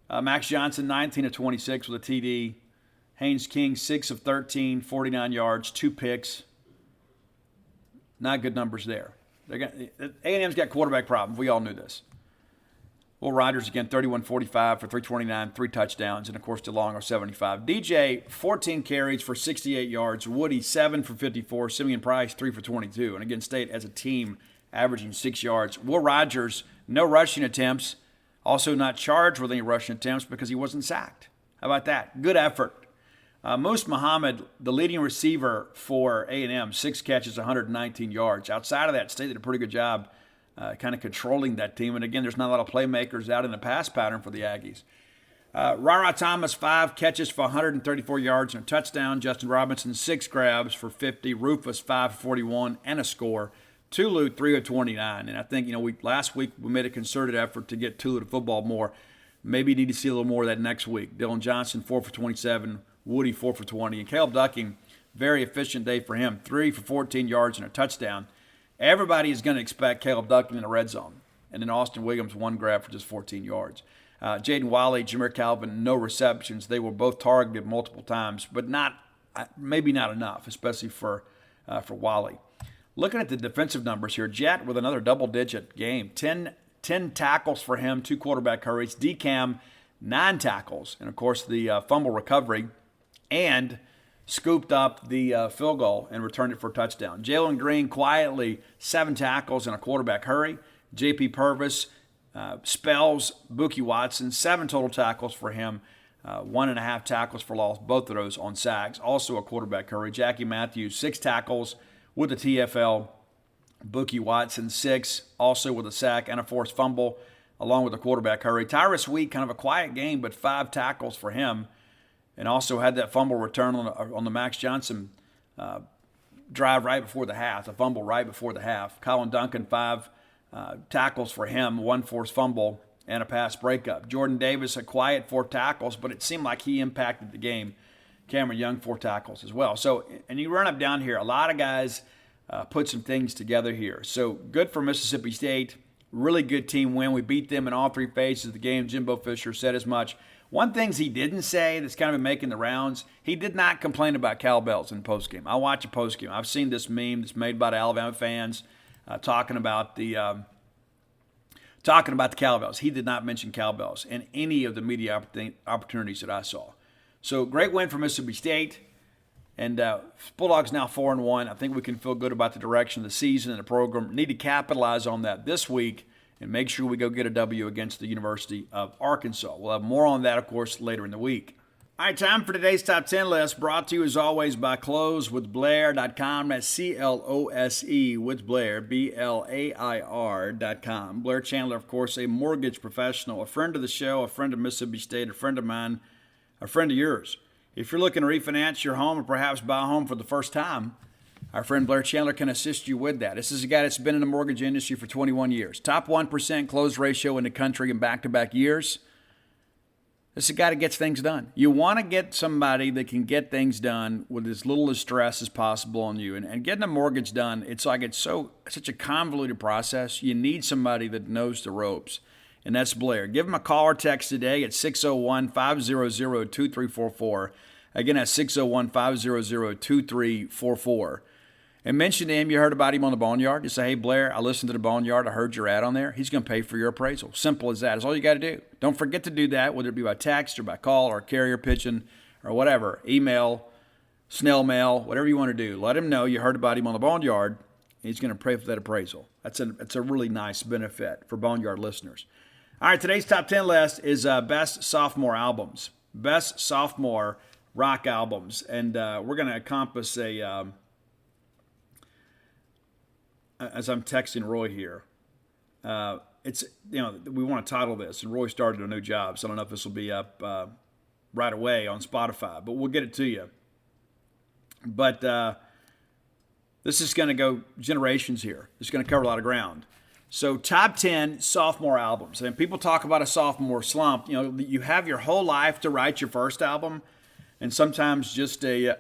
Max Johnson, 19 of 26 with a TD. Haynes King, 6 of 13, 49 yards, 2 picks. Not good numbers there. A&M's got quarterback problems. We all knew this. Will Rogers, again, 31-45 for 329, 3 touchdowns, and, of course, DeLong, 75. DJ, 14 carries for 68 yards. Woody, 7 for 54. Simeon Price, 3 for 22. And, again, State as a team averaging 6 yards. Will Rogers, no rushing attempts. Also not charged with any rushing attempts because he wasn't sacked. How about that? Good effort. Moose Muhammad, the leading receiver for A&M, 6 catches, 119 yards. Outside of that, State did a pretty good job kind of controlling that team. And, again, there's not a lot of playmakers out in the pass pattern for the Aggies. Rara Thomas, 5 catches for 134 yards and a touchdown. Justin Robinson, 6 grabs for 50. Rufus, 5 for 41 and a score. Tulu, 3 of 29. And I think, last week we made a concerted effort to get Tulu to football more. Maybe you need to see a little more of that next week. Dylan Johnson, 4 for 27. Woody, 4 for 20. And Caleb Ducking, very efficient day for him. 3 for 14 yards and a touchdown. Everybody is going to expect Caleb Ducking in the red zone. And then Austin Williams, 1 grab for just 14 yards. Jaden Wiley, Jameer Calvin, no receptions. They were both targeted multiple times, but maybe not enough, especially for Wiley. Looking at the defensive numbers here, Jet with another double-digit game. 10 tackles for him, 2 quarterback hurries. DCAM, 9 tackles. And, of course, the fumble recovery. And scooped up the field goal and returned it for a touchdown. Jalen Green quietly 7 tackles and a quarterback hurry. J.P. Purvis spells Buki Watson, 7 total tackles for him, 1.5 tackles for loss, both of those on sacks. Also a quarterback hurry. Jackie Matthews, 6 tackles with the TFL. Buki Watson, 6, also with a sack and a forced fumble, along with a quarterback hurry. Tyrus Wheat, kind of a quiet game, but 5 tackles for him. And also had that fumble return on the Max Johnson drive right before the half, the fumble right before the half. Colin Duncan, 5 tackles for him, 1 forced fumble, and a pass breakup. Jordan Davis, a quiet 4 tackles, but it seemed like he impacted the game. Cameron Young, 4 tackles as well. So, and you run up down here, a lot of guys put some things together here. So good for Mississippi State. Really good team win. We beat them in all 3 phases of the game. Jimbo Fisher said as much. One thing he didn't say that's kind of been making the rounds, he did not complain about cowbells in postgame. I watch a postgame. I've seen this meme that's made by the Alabama fans talking about the cowbells. He did not mention cowbells in any of the media opportunities that I saw. So great win for Mississippi State. And Bulldogs now 4-1. I think we can feel good about the direction of the season and the program. Need to capitalize on that this week and make sure we go get a W against the University of Arkansas. We'll have more on that, of course, later in the week. All right, time for today's Top 10 list, brought to you, as always, by closewithblair.com. That's C-L-O-S-E with Blair, B-L-A-I-R.com. Blair Chandler, of course, a mortgage professional, a friend of the show, a friend of Mississippi State, a friend of mine, a friend of yours. If you're looking to refinance your home or perhaps buy a home for the first time, our friend Blair Chandler can assist you with that. This is a guy that's been in the mortgage industry for 21 years. Top 1% close ratio in the country in back-to-back years. This is a guy that gets things done. You want to get somebody that can get things done with as little as stress as possible on you. And getting a mortgage done, it's such a convoluted process. You need somebody that knows the ropes. And that's Blair. Give him a call or text today at 601-500-2344. Again, that's 601-500-2344. And mention to him you heard about him on the Boneyard. You say, hey, Blair, I listened to the Boneyard. I heard your ad on there. He's going to pay for your appraisal. Simple as that. That's all you got to do. Don't forget to do that, whether it be by text or by call or carrier pigeon or whatever. Email, snail mail, whatever you want to do. Let him know you heard about him on the Boneyard. He's going to pay for that appraisal. That's a really nice benefit for Boneyard listeners. All right, today's Top 10 list is Best Sophomore Albums. Best Sophomore Rock Albums. And we're going to encompass as I'm texting Roy here, we want to title this, and Roy started a new job, so I don't know if this will be up right away on Spotify, but we'll get it to you. But this is going to go generations here. It's going to cover a lot of ground. So top 10 sophomore albums. And people talk about a sophomore slump. You know, you have your whole life to write your first album and sometimes just a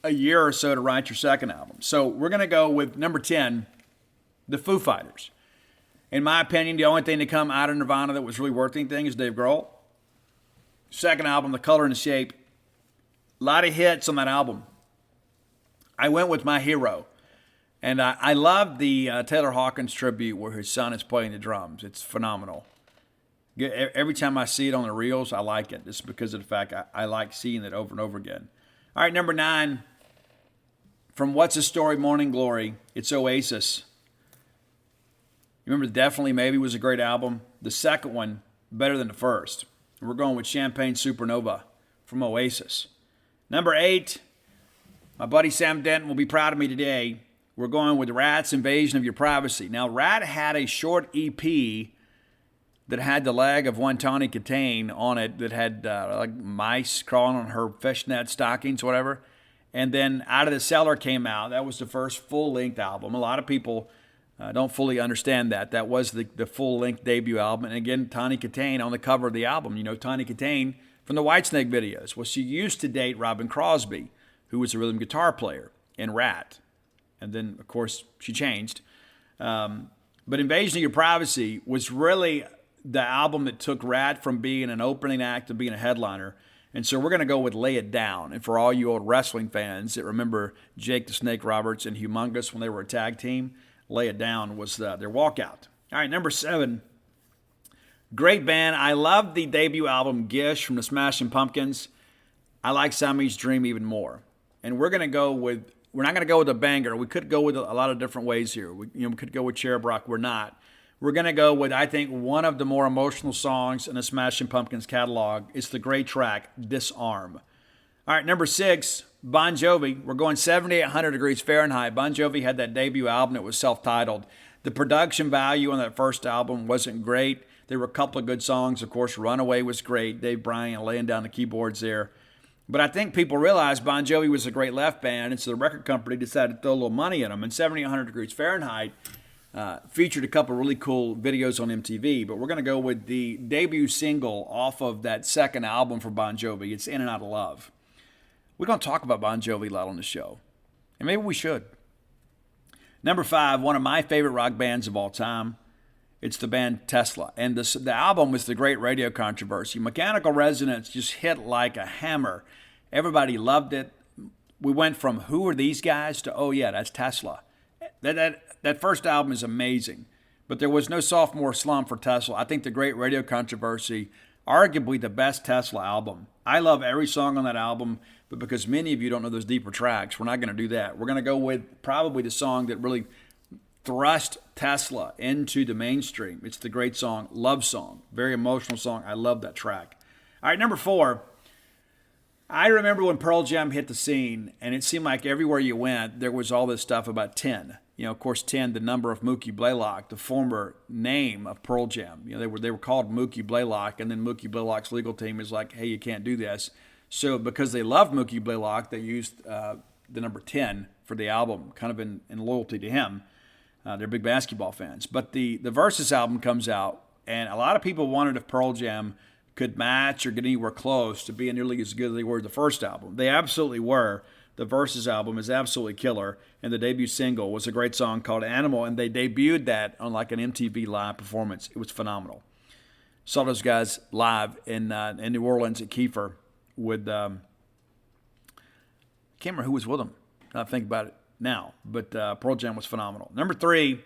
year or so to write your second album. So we're going to go with number 10, the Foo Fighters. In my opinion, the only thing to come out of Nirvana that was really worth anything is Dave Grohl. Second album, The Color and the Shape. A lot of hits on that album. I went with My Hero. And I love the Taylor Hawkins tribute where his son is playing the drums. It's phenomenal. Every time I see it on the reels, I like it. Just because of the fact I like seeing it over and over again. All right, number 9. From What's a Story, Morning Glory, it's Oasis. You remember Definitely Maybe was a great album. The second one, better than the first. We're going with Champagne Supernova from Oasis. Number 8, my buddy Sam Denton will be proud of me today. We're going with Rat's Invasion of Your Privacy. Now, Rat had a short EP that had the leg of one Tawny Katane on it that had like mice crawling on her fishnet stockings, whatever. And then Out of the Cellar came out. That was the first full-length album. A lot of people don't fully understand that. That was the full-length debut album. And again, Tawny Katane on the cover of the album. You know Tawny Katane from the Whitesnake videos. Well, she used to date Robin Crosby, who was a rhythm guitar player in Rat. And then, of course, she changed. But Invasion of Your Privacy was really the album that took Rat from being an opening act to being a headliner. And so we're going to go with Lay It Down. And for all you old wrestling fans that remember Jake the Snake Roberts and Humongous when they were a tag team, Lay It Down was their walkout. All right, number 7. Great band. I love the debut album Gish from the Smashing Pumpkins. I like Siamese Dream even more. And we're not going to go with a banger. We could go with a lot of different ways here. We could go with Cherub Rock. We're not. We're going to go with, I think, one of the more emotional songs in the Smashing Pumpkins catalog. It's the great track, Disarm. All right, number 6, Bon Jovi. We're going 7,800 degrees Fahrenheit. Bon Jovi had that debut album that was self-titled. The production value on that first album wasn't great. There were a couple of good songs. Of course, Runaway was great. Dave Bryan laying down the keyboards there. But I think people realized Bon Jovi was a great left band, and so the record company decided to throw a little money at them. And 7,800 degrees Fahrenheit featured a couple really cool videos on MTV. But we're going to go with the debut single off of that second album for Bon Jovi. It's In and Out of Love. We don't talk about Bon Jovi a lot on the show, and maybe we should. Number 5, one of my favorite rock bands of all time. It's the band Tesla. And the album was The Great Radio Controversy. Mechanical Resonance just hit like a hammer. Everybody loved it. We went from who are these guys to, oh yeah, that's Tesla. That first album is amazing. But there was no sophomore slump for Tesla. I think The Great Radio Controversy, arguably the best Tesla album. I love every song on that album, but because many of you don't know those deeper tracks, we're not going to do that. We're going to go with probably the song that really thrust Tesla into the mainstream. It's the great song, Love Song. Very emotional song. I love that track. All right, number 4. I remember when Pearl Jam hit the scene, and it seemed like everywhere you went, there was all this stuff about 10. You know, of course, 10, the number of Mookie Blaylock, the former name of Pearl Jam. You know, they were called Mookie Blaylock, and then Mookie Blaylock's legal team is like, hey, you can't do this. So because they loved Mookie Blaylock, they used the number 10 for the album, kind of in loyalty to him. They're big basketball fans. But the Versus album comes out, and a lot of people wondered if Pearl Jam could match or get anywhere close to being nearly as good as they were the first album. They absolutely were. The Versus album is absolutely killer, and the debut single was a great song called Animal, and they debuted that on like an MTV live performance. It was phenomenal. Saw those guys live in New Orleans at Kiefer with, I can't remember who was with them. I think about it now, but Pearl Jam was phenomenal. Number 3,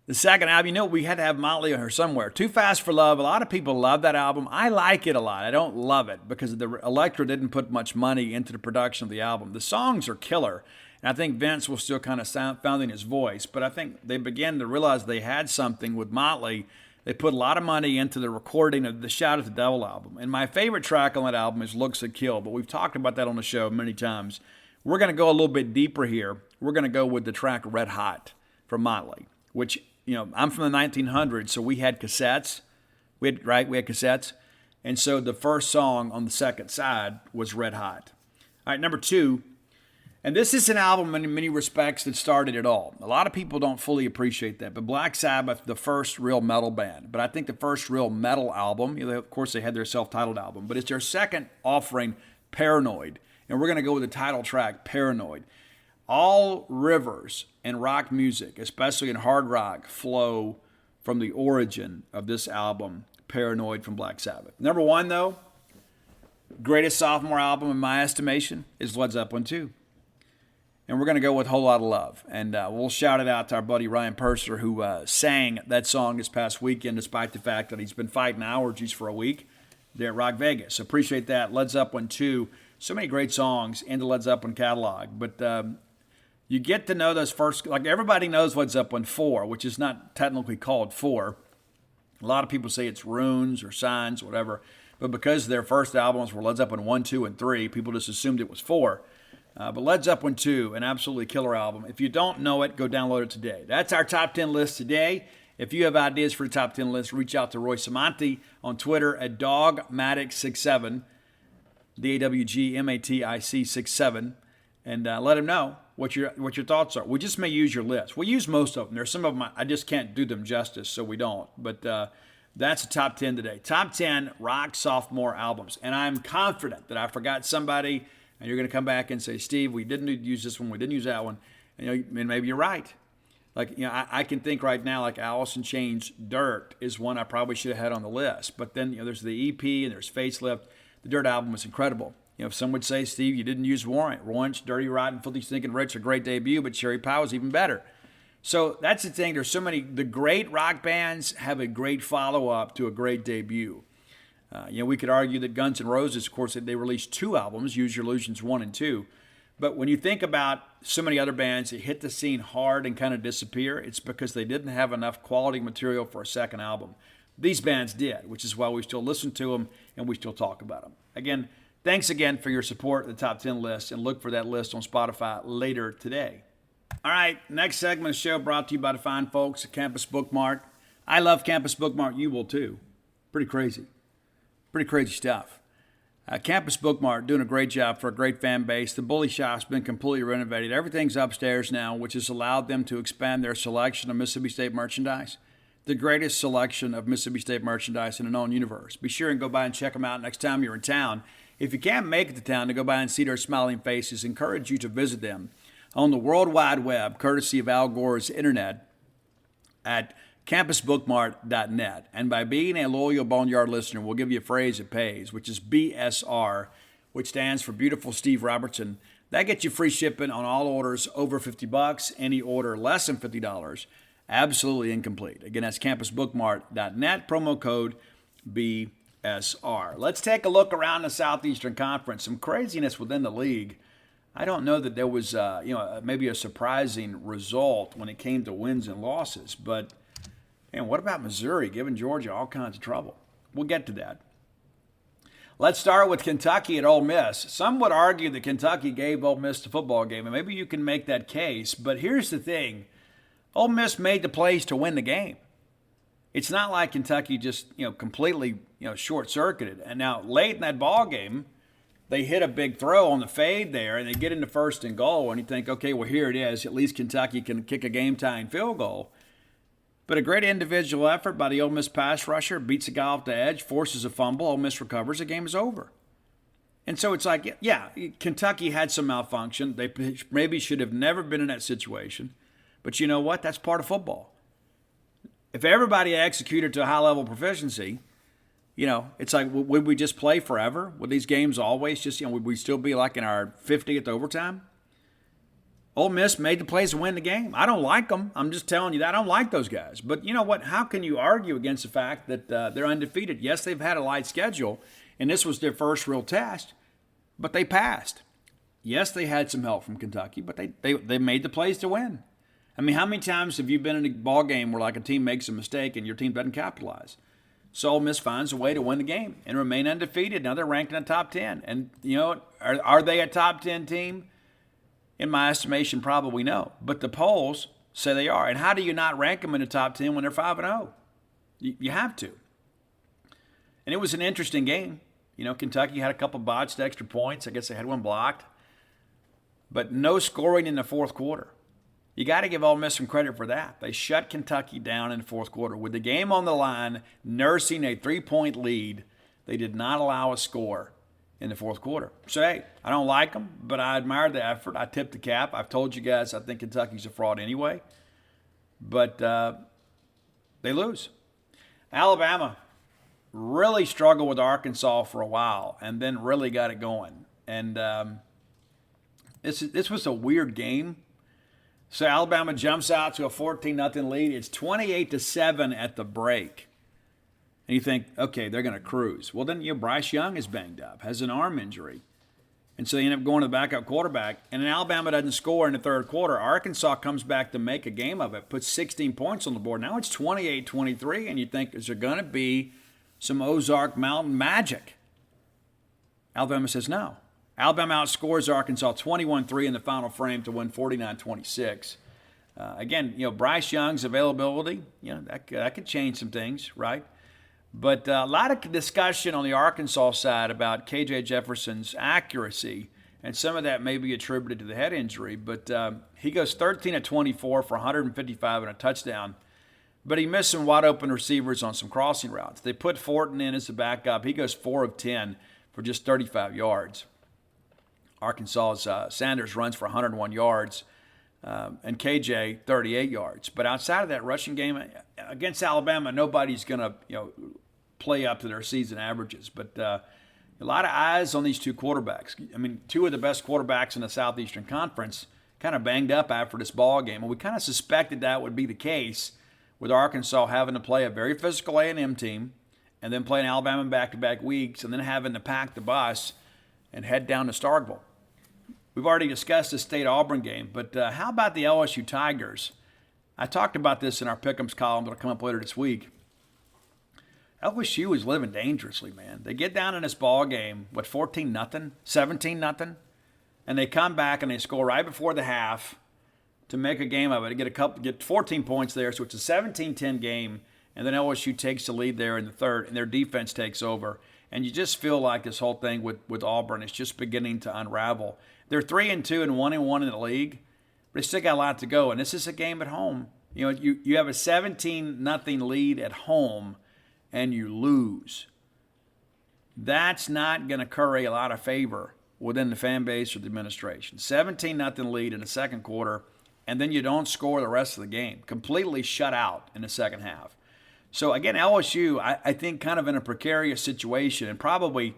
the second album, you know, we had to have Motley on here somewhere. Too Fast for Love. A lot of people love that album. I like it a lot. I don't love it because the Elektra didn't put much money into the production of the album. The songs are killer, and I think Vince was still kind of founding his voice, but I think they began to realize they had something with Motley. They put a lot of money into the recording of the Shout at the Devil album, and my favorite track on that album is Looks That Kill, but we've talked about that on the show many times. We're going to go a little bit deeper here. We're going to go with the track Red Hot from Motley, which, you know, I'm from the 1900s, so we had cassettes. We had cassettes. And so the first song on the second side was Red Hot. All right, number 2, And this is an album in many respects that started it all. A lot of people don't fully appreciate that. But Black Sabbath, the first real metal band. But I think the first real metal album, of course they had their self-titled album, but it's their second offering, Paranoid. And we're going to go with the title track, Paranoid. All rivers in rock music, especially in hard rock, flow from the origin of this album, Paranoid from Black Sabbath. Number one, though, greatest sophomore album in my estimation is Led Zeppelin 2. And we're going to go with Whole Lotta Love. And we'll shout it out to our buddy Ryan Purser, who sang that song this past weekend, despite the fact that he's been fighting allergies for a week there at Rock Vegas. Appreciate that. Led Zeppelin 2. So many great songs in the Led Zeppelin catalog. But you get to know those first, like everybody knows Led Zeppelin 4, which is not technically called 4. A lot of people say it's Runes or Signs, whatever. But because their first albums were Led Zeppelin 1, 2, and 3, people just assumed it was 4. But Led Zeppelin 2, an absolutely killer album. If you don't know it, go download it today. That's our top 10 list today. If you have ideas for the top 10 list, reach out to Roy Samanti on Twitter at Dogmatic67, DAWGMATIC 67, and let him know what your thoughts are. We just may use your list. We use most of them. There's some of them I just can't do them justice, so we don't. But that's the top 10 today. Top 10 rock sophomore albums. And I'm confident that I forgot somebody, and you're going to come back and say, Steve, we didn't use this one, we didn't use that one. And maybe you're right. Like, I can think right now, like Alice in Chains' Dirt is one I probably should have had on the list. But then, there's the EP and there's Facelift. The Dirt album was incredible. Some would say, Steve, you didn't use Warrant. Warrant's Dirty, Rotten, Filthy, Stinking Rich, a great debut, but Cherry Pie was even better. So that's the thing. There's so many. The great rock bands have a great follow-up to a great debut. We could argue that Guns N' Roses, of course, they released 2 albums, Use Your Illusions 1 and 2. But when you think about so many other bands that hit the scene hard and kind of disappear, it's because they didn't have enough quality material for a second album. These bands did, which is why we still listen to them and we still talk about them. Again, thanks again for your support of the top 10 list, and look for that list on Spotify later today. All right, next segment of the show brought to you by the fine folks at Campus Bookmart. I love Campus Bookmart. You will too. Pretty crazy stuff. Campus Bookmart doing a great job for a great fan base. The Bully Shop's been completely renovated. Everything's upstairs now, which has allowed them to expand their selection of Mississippi State merchandise. The greatest selection of Mississippi State merchandise in the known universe. Be sure and go by and check them out next time you're in town. If you can't make it to town to go by and see their smiling faces, encourage you to visit them on the World Wide Web, courtesy of Al Gore's internet, at campusbookmart.net. And by being a loyal Boneyard listener, we'll give you a phrase that pays, which is BSR, which stands for Beautiful Steve Robertson. That gets you free shipping on all orders over $50. Any order less than $50, absolutely incomplete. Again, that's campusbookmart.net, promo code BSR. Let's take a look around the Southeastern Conference. Some craziness within the league. I don't know that there was, maybe a surprising result when it came to wins and losses, but and what about Missouri giving Georgia all kinds of trouble? We'll get to that. Let's start with Kentucky at Ole Miss. Some would argue that Kentucky gave Ole Miss the football game, and maybe you can make that case. But here's the thing. Ole Miss made the plays to win the game. It's not like Kentucky just, completely, short-circuited. And now late in that ball game, they hit a big throw on the fade there, and they get into 1st and goal, and you think, okay, well, here it is. At least Kentucky can kick a game-tying field goal. But a great individual effort by the Ole Miss pass rusher, beats a guy off the edge, forces a fumble, Ole Miss recovers, the game is over. And so it's like, yeah, Kentucky had some malfunction. They maybe should have never been in that situation. But you know what? That's part of football. If everybody executed to a high-level proficiency, it's like, would we just play forever? Would these games always just, would we still be like in our 50th overtime? Ole Miss made the plays to win the game. I don't like them. I'm just telling you that. I don't like those guys. But you know what? How can you argue against the fact that they're undefeated? Yes, they've had a light schedule, and this was their first real test, but they passed. Yes, they had some help from Kentucky, but they made the plays to win. I mean, how many times have you been in a ball game where like a team makes a mistake and your team doesn't capitalize? So Ole Miss finds a way to win the game and remain undefeated. Now they're ranked in the top 10. And, are they a top 10 team? In my estimation, probably no. But the polls say they are. And how do you not rank them in the top 10 when they're 5-0? You have to. And it was an interesting game. Kentucky had a couple botched extra points. I guess they had one blocked. but no scoring in the fourth quarter. You got to give Ole Miss some credit for that. They shut Kentucky down in the fourth quarter. With the game on the line, nursing a 3-point lead, they did not allow a score in the fourth quarter. So, hey, I don't like them, but I admire the effort. I tip the cap. I've told you guys I think Kentucky's a fraud anyway. But they lose. Alabama really struggled with Arkansas for a while and then really got it going. And this was a weird game. So Alabama jumps out to a 14-0 lead. It's 28-7 at the break. And you think, okay, they're going to cruise. Well, then Bryce Young is banged up, has an arm injury. And so they end up going to the backup quarterback. And then Alabama doesn't score in the third quarter. Arkansas comes back to make a game of it, puts 16 points on the board. Now it's 28-23, and you think, is there going to be some Ozark Mountain magic? Alabama says no. Alabama outscores Arkansas 21-3 in the final frame to win 49-26. Again, Bryce Young's availability, that could change some things, right? But a lot of discussion on the Arkansas side about K.J. Jefferson's accuracy, and some of that may be attributed to the head injury. But he goes 13-24 for 155 and a touchdown. But he missed some wide-open receivers on some crossing routes. They put Fortin in as the backup. He goes 4 of 10 for just 35 yards. Arkansas's Sanders runs for 101 yards, and KJ 38 yards. But outside of that rushing game against Alabama, nobody's going to play up to their season averages. But a lot of eyes on these two quarterbacks. I mean, two of the best quarterbacks in the Southeastern Conference kind of banged up after this ball game, and we kind of suspected that would be the case with Arkansas having to play a very physical A&M team, and then playing Alabama in back-to-back weeks, and then having to pack the bus and head down to Starkville. We've already discussed the State-Auburn game, but how about the LSU Tigers? I talked about this in our Pick'ems column that will come up later this week. LSU is living dangerously, man. They get down in this ball game, 14-0, 17-0, and they come back and they score right before the half to make a game of it. Get 14 points there, so it's a 17-10 game, and then LSU takes the lead there in the third, and their defense takes over. And you just feel like this whole thing with Auburn is just beginning to unravel. They're 3-2 and 1-1 in the league, but they still got a lot to go. And this is a game at home. You have a 17-0 lead at home, and you lose. That's not going to curry a lot of favor within the fan base or the administration. 17-0 lead in the second quarter, and then you don't score the rest of the game. Completely shut out in the second half. So, again, LSU, I think, kind of in a precarious situation, and probably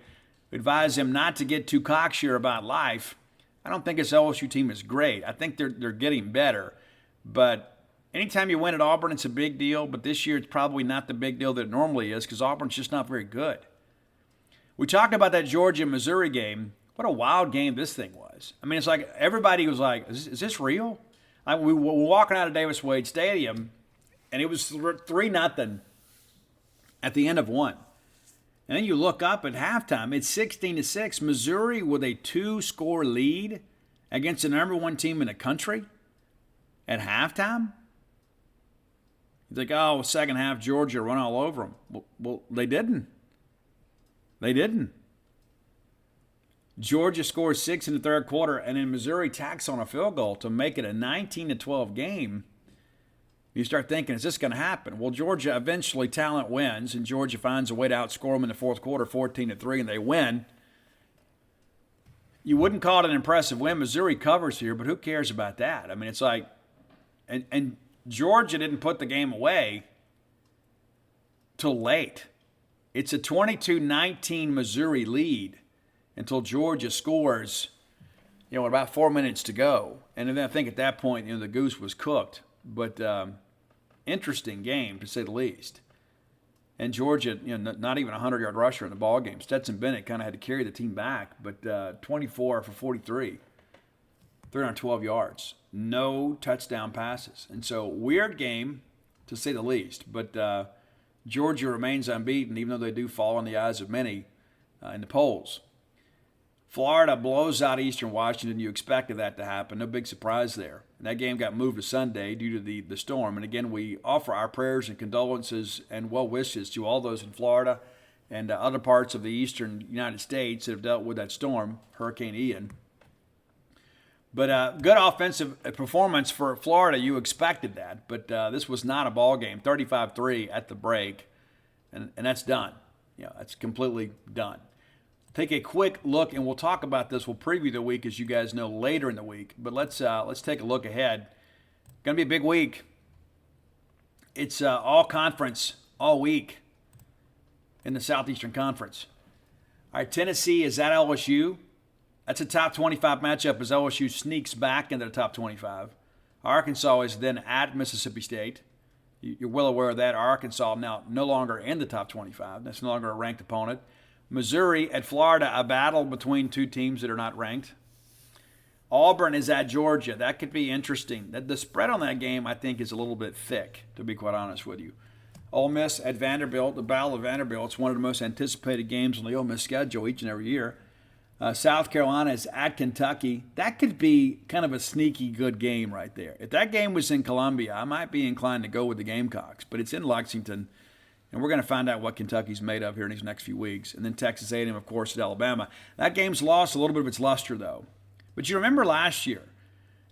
advise them not to get too cocksure about life. I don't think this LSU team is great. I think they're getting better. But anytime you win at Auburn, it's a big deal. But this year, it's probably not the big deal that it normally is because Auburn's just not very good. We talked about that Georgia-Missouri game. What a wild game this thing was. I mean, it's like everybody was like, is this real? We were walking out of Davis Wade Stadium, and it was 3-0 at the end of one. And then you look up at halftime, it's 16-6. Missouri with a 2-score lead against the number one team in the country at halftime. You think, oh, second half, Georgia run all over them. Well, they didn't. They didn't. Georgia scores 6 in the third quarter, and then Missouri tacks on a field goal to make it a 19-12 game. You start thinking, is this going to happen? Well, Georgia eventually talent wins, and Georgia finds a way to outscore them in the fourth quarter, 14-3, and they win. You wouldn't call it an impressive win. Missouri covers here, but who cares about that? I mean, it's like, and Georgia didn't put the game away till late. It's a 22-19 Missouri lead until Georgia scores, with about 4 minutes to go. And then I think at that point, the goose was cooked. But interesting game, to say the least. And Georgia, not even a 100-yard rusher in the ball game. Stetson Bennett kind of had to carry the team back, but 24 for 43, 312 yards. No touchdown passes. And so, weird game, to say the least. But Georgia remains unbeaten, even though they do fall in the eyes of many in the polls. Florida blows out Eastern Washington. You expected that to happen. No big surprise there. And that game got moved to Sunday due to the storm. And again, we offer our prayers and condolences and well wishes to all those in Florida and other parts of the eastern United States that have dealt with that storm, Hurricane Ian. But good offensive performance for Florida. You expected that. But this was not a ball game. 35-3 at the break. And that's done. That's completely done. Take a quick look, and we'll talk about this. We'll preview the week, as you guys know, later in the week. But let's take a look ahead. Going to be a big week. It's all conference all week in the Southeastern Conference. All right, Tennessee is at LSU. That's a top 25 matchup as LSU sneaks back into the top 25. Arkansas is then at Mississippi State. You're well aware of that. Arkansas now no longer in the top 25. That's no longer a ranked opponent. Missouri at Florida, a battle between two teams that are not ranked. Auburn is at Georgia. That could be interesting. The spread on that game, I think, is a little bit thick, to be quite honest with you. Ole Miss at Vanderbilt, the Battle of Vanderbilt. It's one of the most anticipated games on the Ole Miss schedule each and every year. South Carolina is at Kentucky. That could be kind of a sneaky good game right there. If that game was in Columbia, I might be inclined to go with the Gamecocks. But it's in Lexington, and we're going to find out what Kentucky's made of here in these next few weeks. And then Texas A&M, of course, at Alabama. That game's lost a little bit of its luster, though. But you remember last year,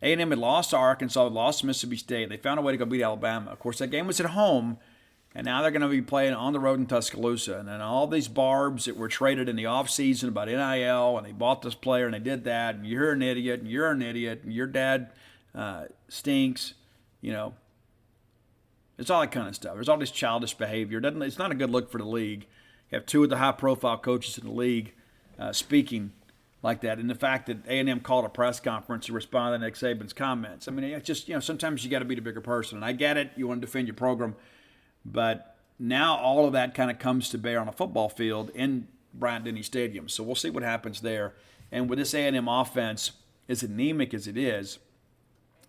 A&M had lost to Arkansas, had lost to Mississippi State. They found a way to go beat Alabama. Of course, that game was at home. And now they're going to be playing on the road in Tuscaloosa. And then all these barbs that were traded in the offseason about NIL, and they bought this player, and they did that, and you're an idiot, and you're an idiot, and your dad stinks, It's all that kind of stuff. There's all this childish behavior. It's not a good look for the league. You have two of the high-profile coaches in the league speaking like that. And the fact that A&M called a press conference to respond to Nick Saban's comments. I mean, it's just, sometimes you got to be the bigger person. And I get it. You want to defend your program. But now all of that kind of comes to bear on a football field in Bryant-Denny Stadium. So we'll see what happens there. And with this A&M offense, as anemic as it is,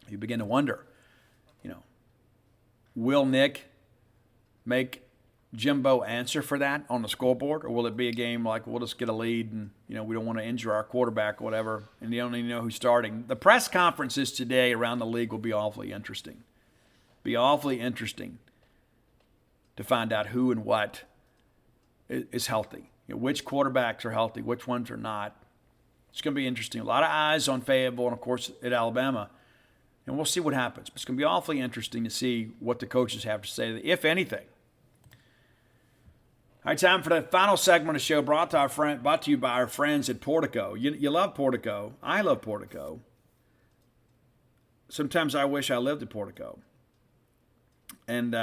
you begin to wonder, will Nick make Jimbo answer for that on the scoreboard? Or will it be a game like we'll just get a lead and, we don't want to injure our quarterback or whatever, and you don't even know who's starting? The press conferences today around the league will be awfully interesting. To find out who and what is healthy. Which quarterbacks are healthy, which ones are not. It's going to be interesting. A lot of eyes on Fayetteville and, of course, at Alabama. And we'll see what happens. But it's going to be awfully interesting to see what the coaches have to say, if anything. All right, time for the final segment of the show brought to you by our friends at Portico. You love Portico. I love Portico. Sometimes I wish I lived at Portico. And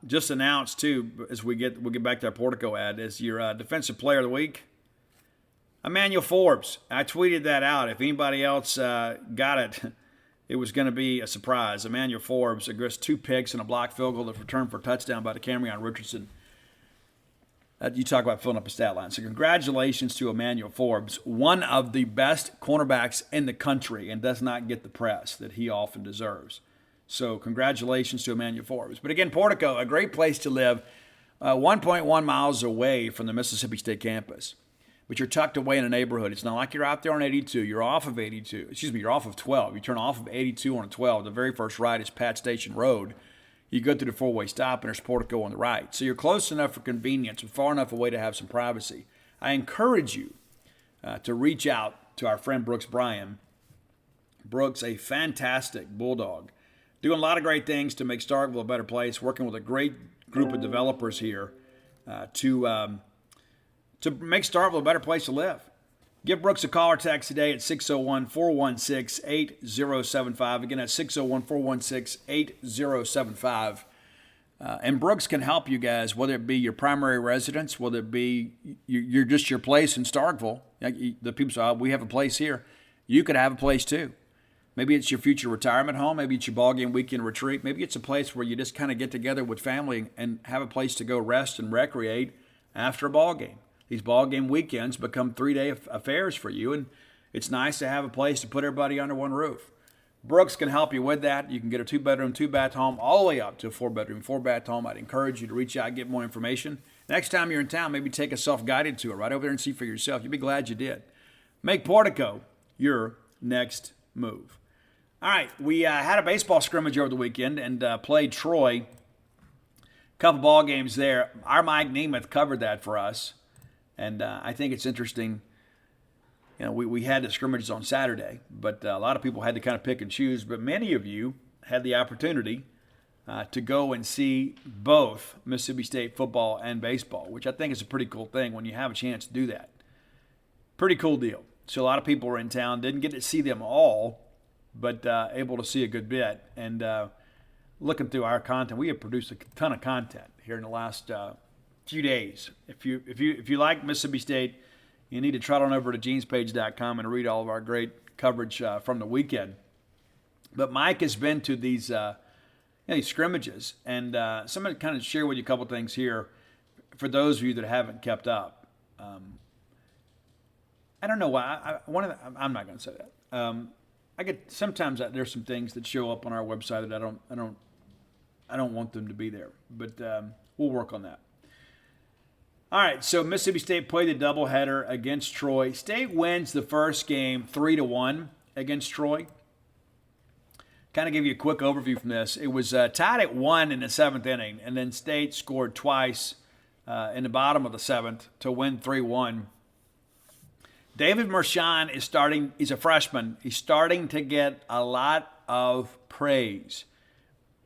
just announced, too, as we'll get back to our Portico ad, is your Defensive Player of the Week, Emmanuel Forbes. I tweeted that out. If anybody else got it, it was going to be a surprise. Emmanuel Forbes aggressed 2 picks and a blocked field goal that returned for a touchdown by Cameron Richardson. You talk about filling up a stat line. So congratulations to Emmanuel Forbes, one of the best cornerbacks in the country, and does not get the press that he often deserves. So congratulations to Emmanuel Forbes. But again, Portico, a great place to live, 1.1 miles away from the Mississippi State campus. But you're tucked away in a neighborhood. It's not like you're out there on 82. You're off of 82. You're off of 12. You turn off of 82 on 12. The very first right is Pat Station Road. You go through the four-way stop, and there's Portico on the right. So you're close enough for convenience, but far enough away to have some privacy. I encourage you to reach out to our friend Brooks Bryan. Brooks, a fantastic Bulldog, doing a lot of great things to make Starkville a better place, working with a great group of developers here to make Starkville a better place to live. Give Brooks a call or text today at 601-416-8075. Again, that's 601-416-8075. And Brooks can help you guys, whether it be your primary residence, whether it be your place in Starkville. The people say, we have a place here. You could have a place too. Maybe it's your future retirement home. Maybe it's your ballgame weekend retreat. Maybe it's a place where you just kind of get together with family and have a place to go rest and recreate after a ballgame. These ballgame weekends become 3-day affairs for you, and it's nice to have a place to put everybody under one roof. Brooks can help you with that. You can get a 2-bedroom, 2-bath home all the way up to a 4-bedroom, 4-bath home. I'd encourage you to reach out and get more information. Next time you're in town, maybe take a self-guided tour right over there and see for yourself. You'll be glad you did. Make Portico your next move. All right, we had a baseball scrimmage over the weekend and played Troy. A couple ball games there. Our Mike Nemeth covered that for us. And I think it's interesting. we had the scrimmages on Saturday, but a lot of people had to kind of pick and choose. But many of you had the opportunity to go and see both Mississippi State football and baseball, which I think is a pretty cool thing when you have a chance to do that. Pretty cool deal. So a lot of people were in town, didn't get to see them all, but able to see a good bit. And looking through our content, we have produced a ton of content here in the last few days. If you like Mississippi State, you need to trot on over to genespage.com and read all of our great coverage from the weekend. But Mike has been to these scrimmages, and so I'm going to kind of share with you a couple things here for those of you that haven't kept up. I don't know why. I'm not going to say that. I get sometimes there's some things that show up on our website that I don't want them to be there, but we'll work on that. All right, so Mississippi State played the doubleheader against Troy. State wins the first game 3-1 against Troy. Kind of give you a quick overview from this. It was tied at 1 in the 7th inning, and then State scored twice in the bottom of the 7th to win 3-1. David Mershon is starting. He's a freshman. He's starting to get a lot of praise.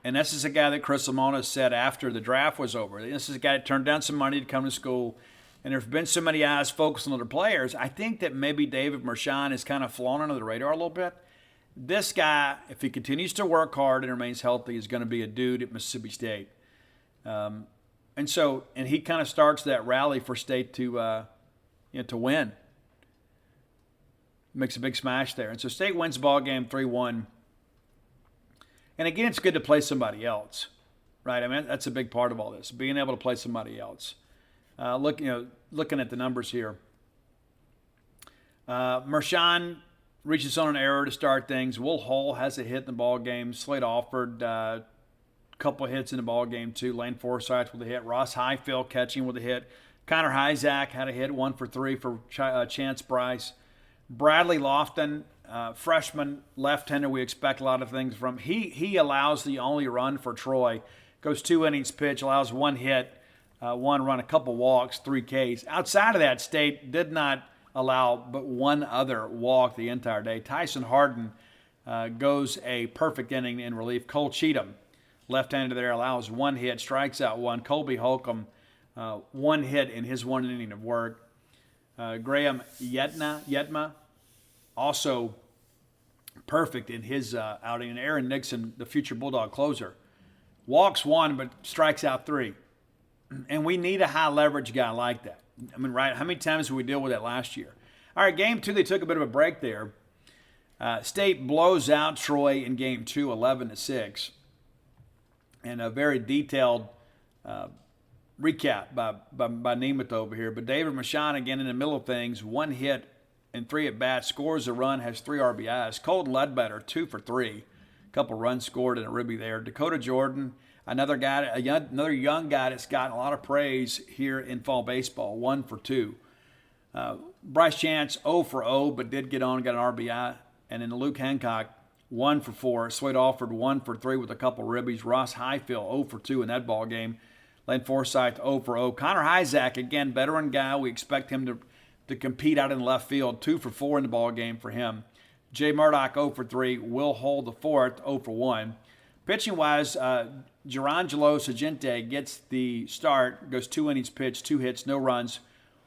And this is a guy that Chris Lemonis said after the draft was over. This is a guy that turned down some money to come to school. And there's been so many eyes focused on other players. I think that maybe David Mershon is kind of flown under the radar a little bit. This guy, if he continues to work hard and remains healthy, is going to be a dude at Mississippi State. And he kind of starts that rally for State to win. Makes a big smash there. And so State wins the ball game 3-1. And again, it's good to play somebody else, right? I mean, that's a big part of all this, being able to play somebody else. Looking at the numbers here. Mershon reaches on an error to start things. Will Hull has a hit in the ball game. Slade Alford, a couple of hits in the ball game too. Lane Forsythe with a hit. Ross Highfield catching with a hit. Connor Hyzak had a hit, 1 for 3 for Chance Bryce. Bradley Lofton, freshman left-hander, we expect a lot of things from. He allows the only run for Troy. Goes 2 innings pitch, allows 1 hit, 1 run, a couple walks, 3 Ks. Outside of that, State did not allow but 1 other walk the entire day. Tyson Harden goes a perfect inning in relief. Cole Cheatham, left-hander there, allows 1 hit, strikes out 1. Colby Holcomb, 1 hit in his 1 inning of work. Graham Yetma, also perfect in his outing. And Aaron Nixon, the future Bulldog closer, walks 1 but strikes out 3. And we need a high leverage guy like that. I mean, right? How many times did we deal with that last year? All right, game 2, they took a bit of a break there. State blows out Troy in game 2, 11-6. And a very detailed recap by Nemeth over here. But David Mershon, again, in the middle of things, 1 hit and 3 at-bats, scores a run, has 3 RBIs. Colton Ledbetter, 2 for 3. A couple runs scored and a ribby there. Dakota Jordan, another young guy that's gotten a lot of praise here in fall baseball, 1 for 2. Bryce Chance, 0 for 0, but did get on and got an RBI. And then Luke Hancock, 1 for 4. Slade Alford, 1 for 3 with a couple ribbies. Ross Highfield, 0 for 2 in that ball game. Lane Forsythe, 0 for 0. Connor Hyzak, again, veteran guy. We expect him to compete out in left field. 2 for 4 in the ball game for him. Jay Murdoch, 0 for 3. Will Hull, the 4th, 0 for 1. Pitching-wise, Gerangelo Sagente gets the start. Goes 2 innings pitched, 2 hits, no runs.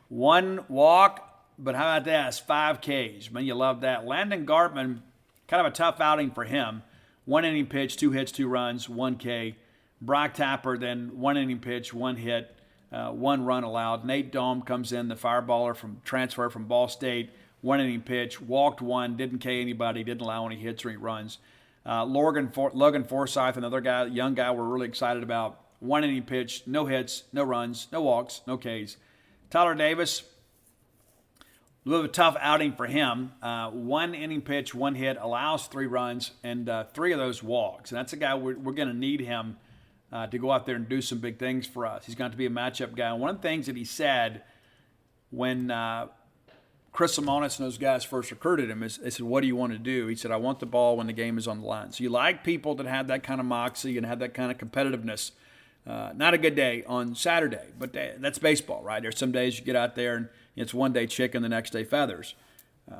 1 walk, but how about that? It's 5 Ks. Man, you love that. Landon Gartman, kind of a tough outing for him. 1 inning pitch, 2 hits, 2 runs, 1 K. Brock Tapper, then 1 inning pitch, 1 hit, 1 run allowed. Nate Dome comes in, the fireballer from transfer from Ball State. 1 inning pitch, walked 1, didn't K anybody, didn't allow any hits or any runs. Logan Forsythe, another guy, young guy we're really excited about. 1 inning pitch, no hits, no runs, no walks, no Ks. Tyler Davis, a little bit of a tough outing for him. 1 inning pitch, 1 hit, allows 3 runs, and 3 of those walks. And that's a guy we're going to need him to go out there and do some big things for us. He's going to be a matchup guy. And one of the things that he said when Chris Lemonis and those guys first recruited him is, they said, what do you want to do? He said, I want the ball when the game is on the line. So you like people that have that kind of moxie and have that kind of competitiveness. Not a good day on Saturday, but that's baseball, right? There's some days you get out there and it's one day chicken, the next day feathers.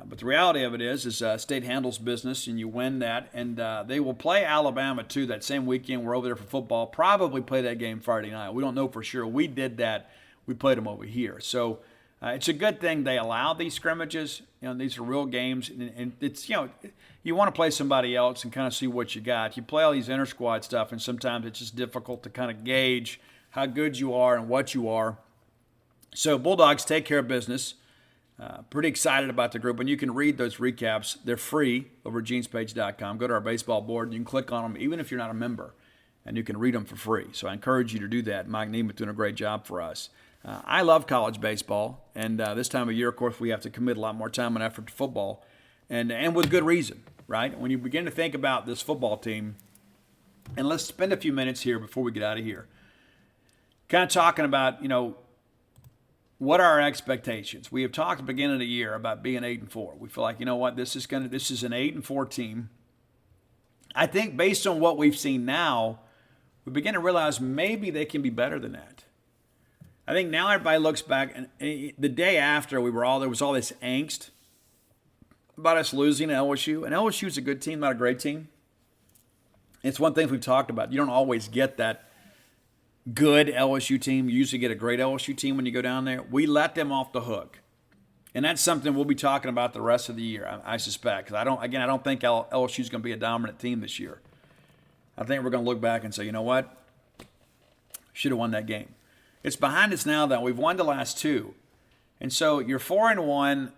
But the reality of it is State handles business, and you win that. And they will play Alabama, too, that same weekend. We're over there for football. Probably play that game Friday night. We don't know for sure. We did that. We played them over here. So it's a good thing they allow these scrimmages. These are real games. And it's, you want to play somebody else and kind of see what you got. You play all these inter-squad stuff, and sometimes it's just difficult to kind of gauge how good you are and what you are. So Bulldogs take care of business. Pretty excited about the group, and you can read those recaps. They're free over at genespage.com. Go to our baseball board, and you can click on them, even if you're not a member, and you can read them for free. So I encourage you to do that. Mike Neiman's doing a great job for us. I love college baseball, and this time of year, of course, we have to commit a lot more time and effort to football, and with good reason, right? When you begin to think about this football team, and let's spend a few minutes here before we get out of here, kind of talking about, what are our expectations? We have talked at the beginning of the year about being 8-4. We feel like, this is an 8-4 team. I think based on what we've seen now, we begin to realize maybe they can be better than that. I think now everybody looks back, and the day after there was all this angst about us losing to LSU, and LSU is a good team, not a great team. It's one thing we've talked about. You don't always get that good LSU team. You usually get a great LSU team when you go down there. We let them off the hook. And that's something we'll be talking about the rest of the year, I suspect. Because I don't think LSU is going to be a dominant team this year. I think we're going to look back and say, you know what? Should have won that game. It's behind us now, though. We've won the last two. And so you're 4-1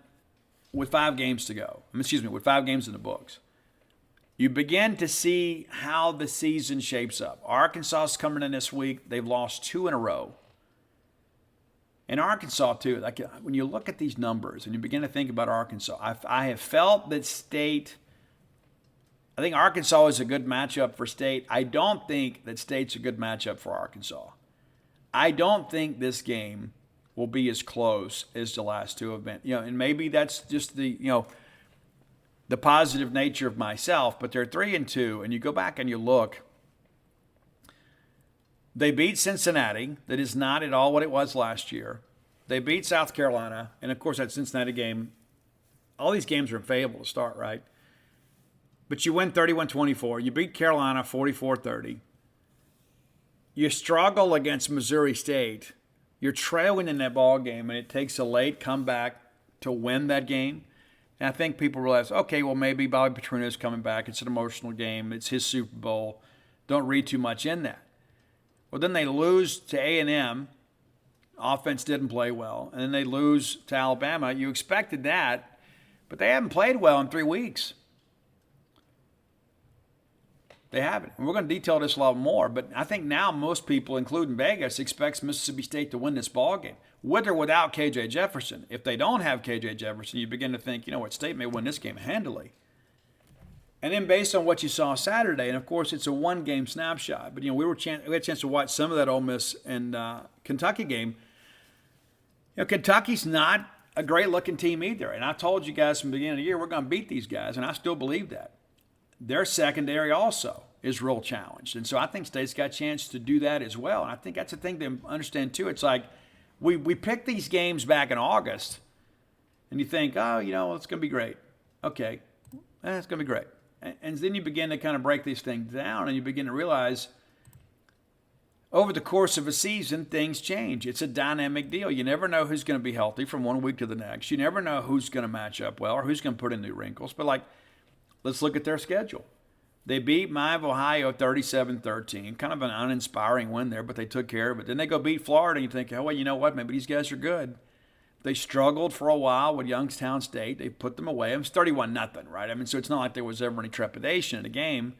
with 5 games to go. With 5 games in the books. You begin to see how the season shapes up. Arkansas is coming in this week. They've lost 2 in a row. And Arkansas, too, like when you look at these numbers and you begin to think about Arkansas, I have felt that State, I think Arkansas is a good matchup for State. I don't think that State's a good matchup for Arkansas. I don't think this game will be as close as the last 2 have been. And maybe that's just the positive nature of myself, but they're 3-2, and you go back and you look. They beat Cincinnati. That is not at all what it was last year. They beat South Carolina, and of course that Cincinnati game, all these games are unfavorable to start, right? But you win 31-24. You beat Carolina 44-30. You struggle against Missouri State. You're trailing in that ball game, and it takes a late comeback to win that game. And I think people realize, okay, well, maybe Bobby Petrino is coming back. It's an emotional game. It's his Super Bowl. Don't read too much in that. Well, then they lose to A&M. Offense didn't play well. And then they lose to Alabama. You expected that, but they haven't played well in 3 weeks. They haven't. And we're going to detail this a lot more, but I think now most people, including Vegas, expects Mississippi State to win this ball game, with or without K.J. Jefferson. If they don't have K.J. Jefferson, you begin to think, State may win this game handily. And then based on what you saw Saturday, and of course it's a one-game snapshot, but we had a chance to watch some of that Ole Miss and Kentucky game. Kentucky's not a great-looking team either, and I told you guys from the beginning of the year we're going to beat these guys, and I still believe that. Their secondary also is real challenged. And so I think State's got a chance to do that as well. And I think that's a thing to understand, too. It's like we picked these games back in August, and you think, it's going to be great. Okay, it's going to be great. And then you begin to kind of break these things down, and you begin to realize over the course of a season, things change. It's a dynamic deal. You never know who's going to be healthy from one week to the next. You never know who's going to match up well or who's going to put in new wrinkles. But, let's look at their schedule. They beat Miami of Ohio 37-13, kind of an uninspiring win there, but they took care of it. Then they go beat Florida, and you think, oh, well, you know what? Maybe these guys are good. They struggled for a while with Youngstown State. They put them away. It was 31-0, right? So it's not like there was ever any trepidation in the game.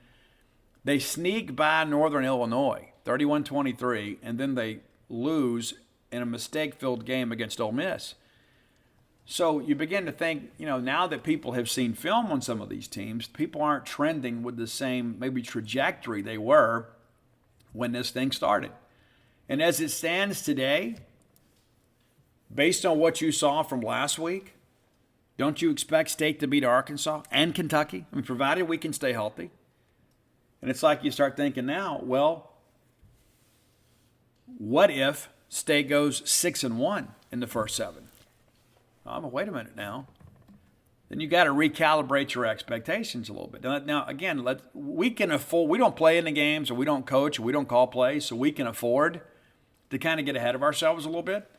They sneak by Northern Illinois, 31-23, and then they lose in a mistake-filled game against Ole Miss. So you begin to think, now that people have seen film on some of these teams, people aren't trending with the same maybe trajectory they were when this thing started. And as it stands today, based on what you saw from last week, don't you expect State to beat Arkansas and Kentucky? Provided we can stay healthy. And it's like you start thinking now, well, what if State goes 6-1 in the first 7? Wait a minute now. then you got to recalibrate your expectations a little bit. Now again, we can afford. We don't play in the games, or we don't coach, or we don't call plays, so we can afford to kind of get ahead of ourselves a little bit.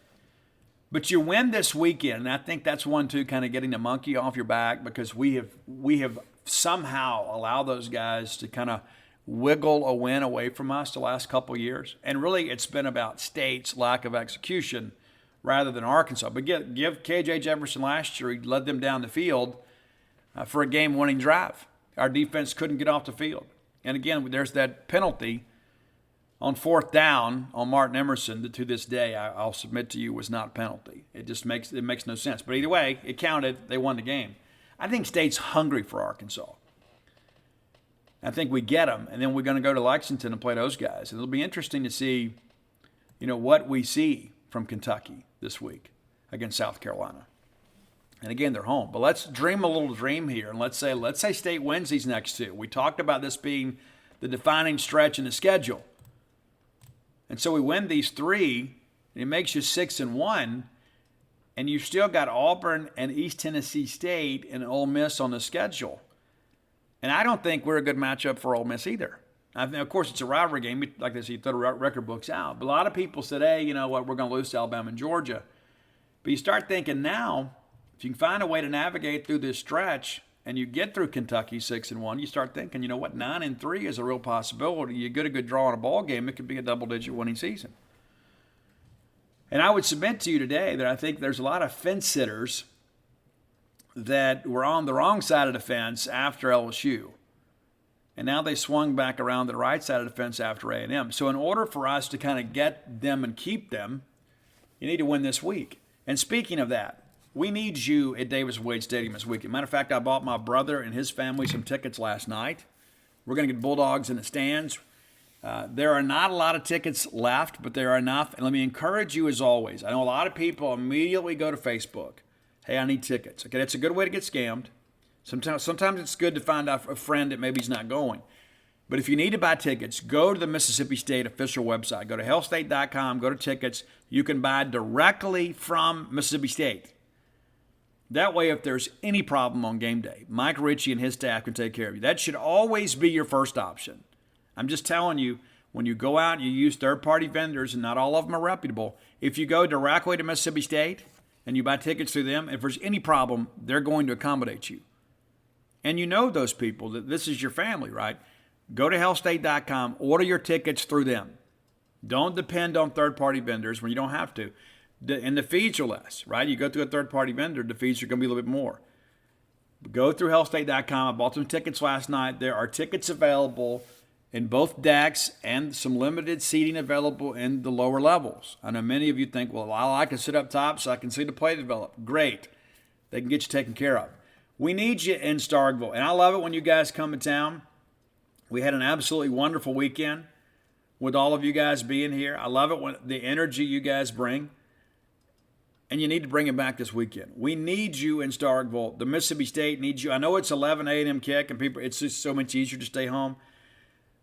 But you win this weekend, and I think that's one too, kind of getting the monkey off your back, because we have somehow allowed those guys to kind of wiggle a win away from us the last couple of years. And really, it's been about State's lack of execution rather than Arkansas. But give KJ Jefferson last year, he led them down the field for a game-winning drive. Our defense couldn't get off the field. And again, there's that penalty on 4th down on Martin Emerson that to this day I'll submit to you was not a penalty. It just makes no sense. But either way, it counted. They won the game. I think State's hungry for Arkansas. I think we get them, and then we're going to go to Lexington and play those guys. And it'll be interesting to see, what we see from Kentucky this week against South Carolina. And again, they're home. But let's dream a little dream here, and let's say State wins these next two. We talked about this being the defining stretch in the schedule. And so we win these three, and it makes you 6-1, and you've still got Auburn and East Tennessee State and Ole Miss on the schedule. And I don't think we're a good matchup for Ole Miss either. I think, of course, it's a rivalry game. Like they say, you throw the record books out. But a lot of people said, hey, you know what, we're going to lose to Alabama and Georgia. But you start thinking now, if you can find a way to navigate through this stretch and you get through Kentucky 6-1, you start thinking, 9-3 is a real possibility. You get a good draw in a ball game, it could be a double-digit winning season. And I would submit to you today that I think there's a lot of fence sitters that were on the wrong side of the fence after LSU. And now they swung back around to the right side of the fence after A&M. So in order for us to kind of get them and keep them, you need to win this week. And speaking of that, we need you at Davis Wade Stadium this weekend. Matter of fact, I bought my brother and his family some tickets last night. We're going to get Bulldogs in the stands. There are not a lot of tickets left, but there are enough. And let me encourage you as always. I know a lot of people immediately go to Facebook. Hey, I need tickets. Okay, that's a good way to get scammed. Sometimes it's good to find out a friend that maybe he's not going. But if you need to buy tickets, go to the Mississippi State official website. Go to hellstate.com, go to tickets. You can buy directly from Mississippi State. That way, if there's any problem on game day, Mike Ritchie and his staff can take care of you. That should always be your first option. I'm just telling you, when you go out and you use third-party vendors, and not all of them are reputable, if you go directly to Mississippi State and you buy tickets through them, if there's any problem, they're going to accommodate you. And you know those people, that this is your family, right? Go to hellstate.com, order your tickets through them. Don't depend on third-party vendors when you don't have to. And the fees are less, right? You go through a third-party vendor, the fees are going to be a little bit more. Go through hellstate.com. I bought some tickets last night. There are tickets available in both decks and some limited seating available in the lower levels. I know many of you think, well, I like to sit up top so I can see the play develop. Great. They can get you taken care of. We need you in Starkville. And I love it when you guys come to town. We had an absolutely wonderful weekend with all of you guys being here. I love it when the energy you guys bring. And you need to bring it back this weekend. We need you in Starkville. The Mississippi State needs you. I know it's 11 a.m. kick, and it's just so much easier to stay home.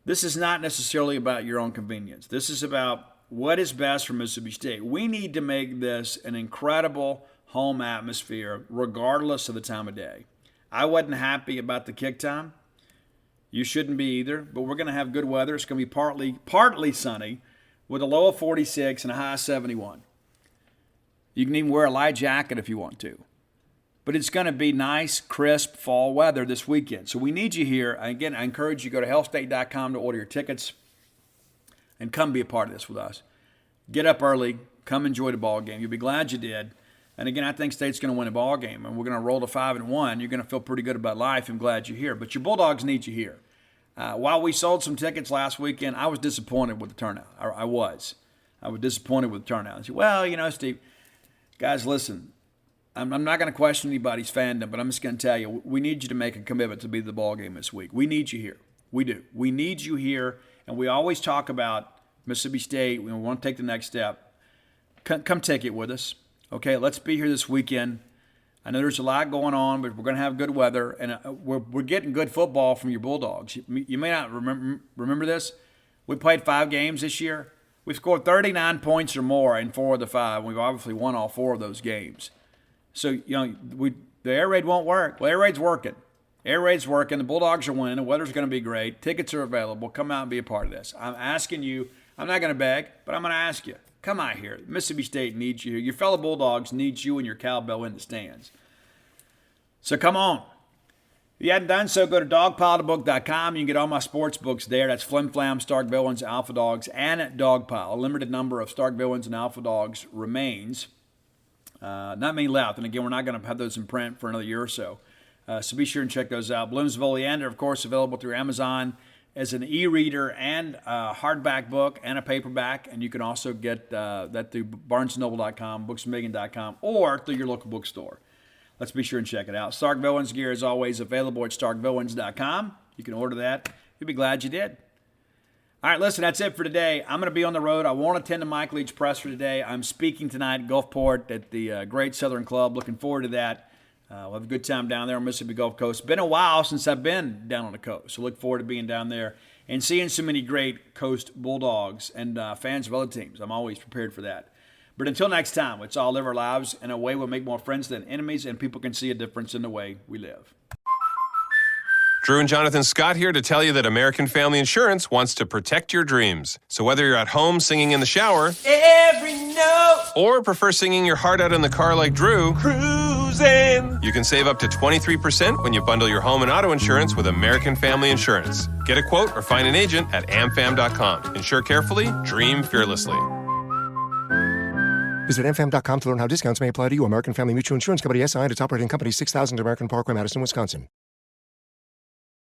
This is not necessarily about your own convenience. This is about what is best for Mississippi State. We need to make this an incredible home atmosphere, regardless of the time of day. I wasn't happy about the kick time. You shouldn't be either, but we're going to have good weather. It's going to be partly sunny with a low of 46 and a high of 71. You can even wear a light jacket if you want to. But it's going to be nice, crisp fall weather this weekend. So we need you here. Again, I encourage you to go to hellstate.com to order your tickets and come be a part of this with us. Get up early. Come enjoy the ball game. You'll be glad you did. And again, I think State's going to win a ball game, and we're going to roll to 5-1. You're going to feel pretty good about life. I'm glad you're here. But your Bulldogs need you here. While we sold some tickets last weekend, I was disappointed with the turnout. I was disappointed with the turnout. I said, well, Steve, guys, listen, I'm not going to question anybody's fandom, but I'm just going to tell you, we need you to make a commitment to be at the ball game this week. We need you here. We do. We need you here, and we always talk about Mississippi State. We want to take the next step. Come take it with us. Okay, let's be here this weekend. I know there's a lot going on, but we're going to have good weather, and we're getting good football from your Bulldogs. You may not remember this. We played 5 games this year. We've scored 39 points or more in 4 of the 5. We've obviously won all 4 of those games. So, The air raid won't work. Well, air raid's working. Air raid's working. The Bulldogs are winning. The weather's going to be great. Tickets are available. Come out and be a part of this. I'm asking you. I'm not going to beg, but I'm going to ask you. Come out here. Mississippi State needs you. Your fellow Bulldogs need you and your cowbell in the stands. So come on. If you hadn't done so, go to dogpiletobook.com. You can get all my sports books there. That's Flim Flam, Stark Villains, Alpha Dogs, and Dogpile. A limited number of Stark Villains and Alpha Dogs remains. Not many left. And again, we're not going to have those in print for another year or so. So be sure and check those out. Bloomsville Leander, of course, available through Amazon as an e-reader and a hardback book and a paperback. And you can also get that through barnesandnoble.com, booksmillion.com, or through your local bookstore. Let's be sure and check it out. Stark Villains gear is always available at starkvillains.com. You can order that. You'll be glad you did. All right, listen, that's it for today. I'm going to be on the road. I won't attend the Mike Leach presser today. I'm speaking tonight at Gulfport at the Great Southern Club. Looking forward to that. We'll have a good time down there on Mississippi Gulf Coast. It's been a while since I've been down on the coast, so look forward to being down there and seeing so many great Coast Bulldogs and fans of other teams. I'm always prepared for that. But until next time, let's all live our lives in a way we'll make more friends than enemies, and people can see a difference in the way we live. Drew and Jonathan Scott here to tell you that American Family Insurance wants to protect your dreams. So whether you're at home singing in the shower, every note, or prefer singing your heart out in the car like Drew, cruising, you can save up to 23% when you bundle your home and auto insurance with American Family Insurance. Get a quote or find an agent at amfam.com. Insure carefully, dream fearlessly. Visit amfam.com to learn how discounts may apply to you. American Family Mutual Insurance Company, SI, and its operating company, 6000 American Parkway, Madison, Wisconsin.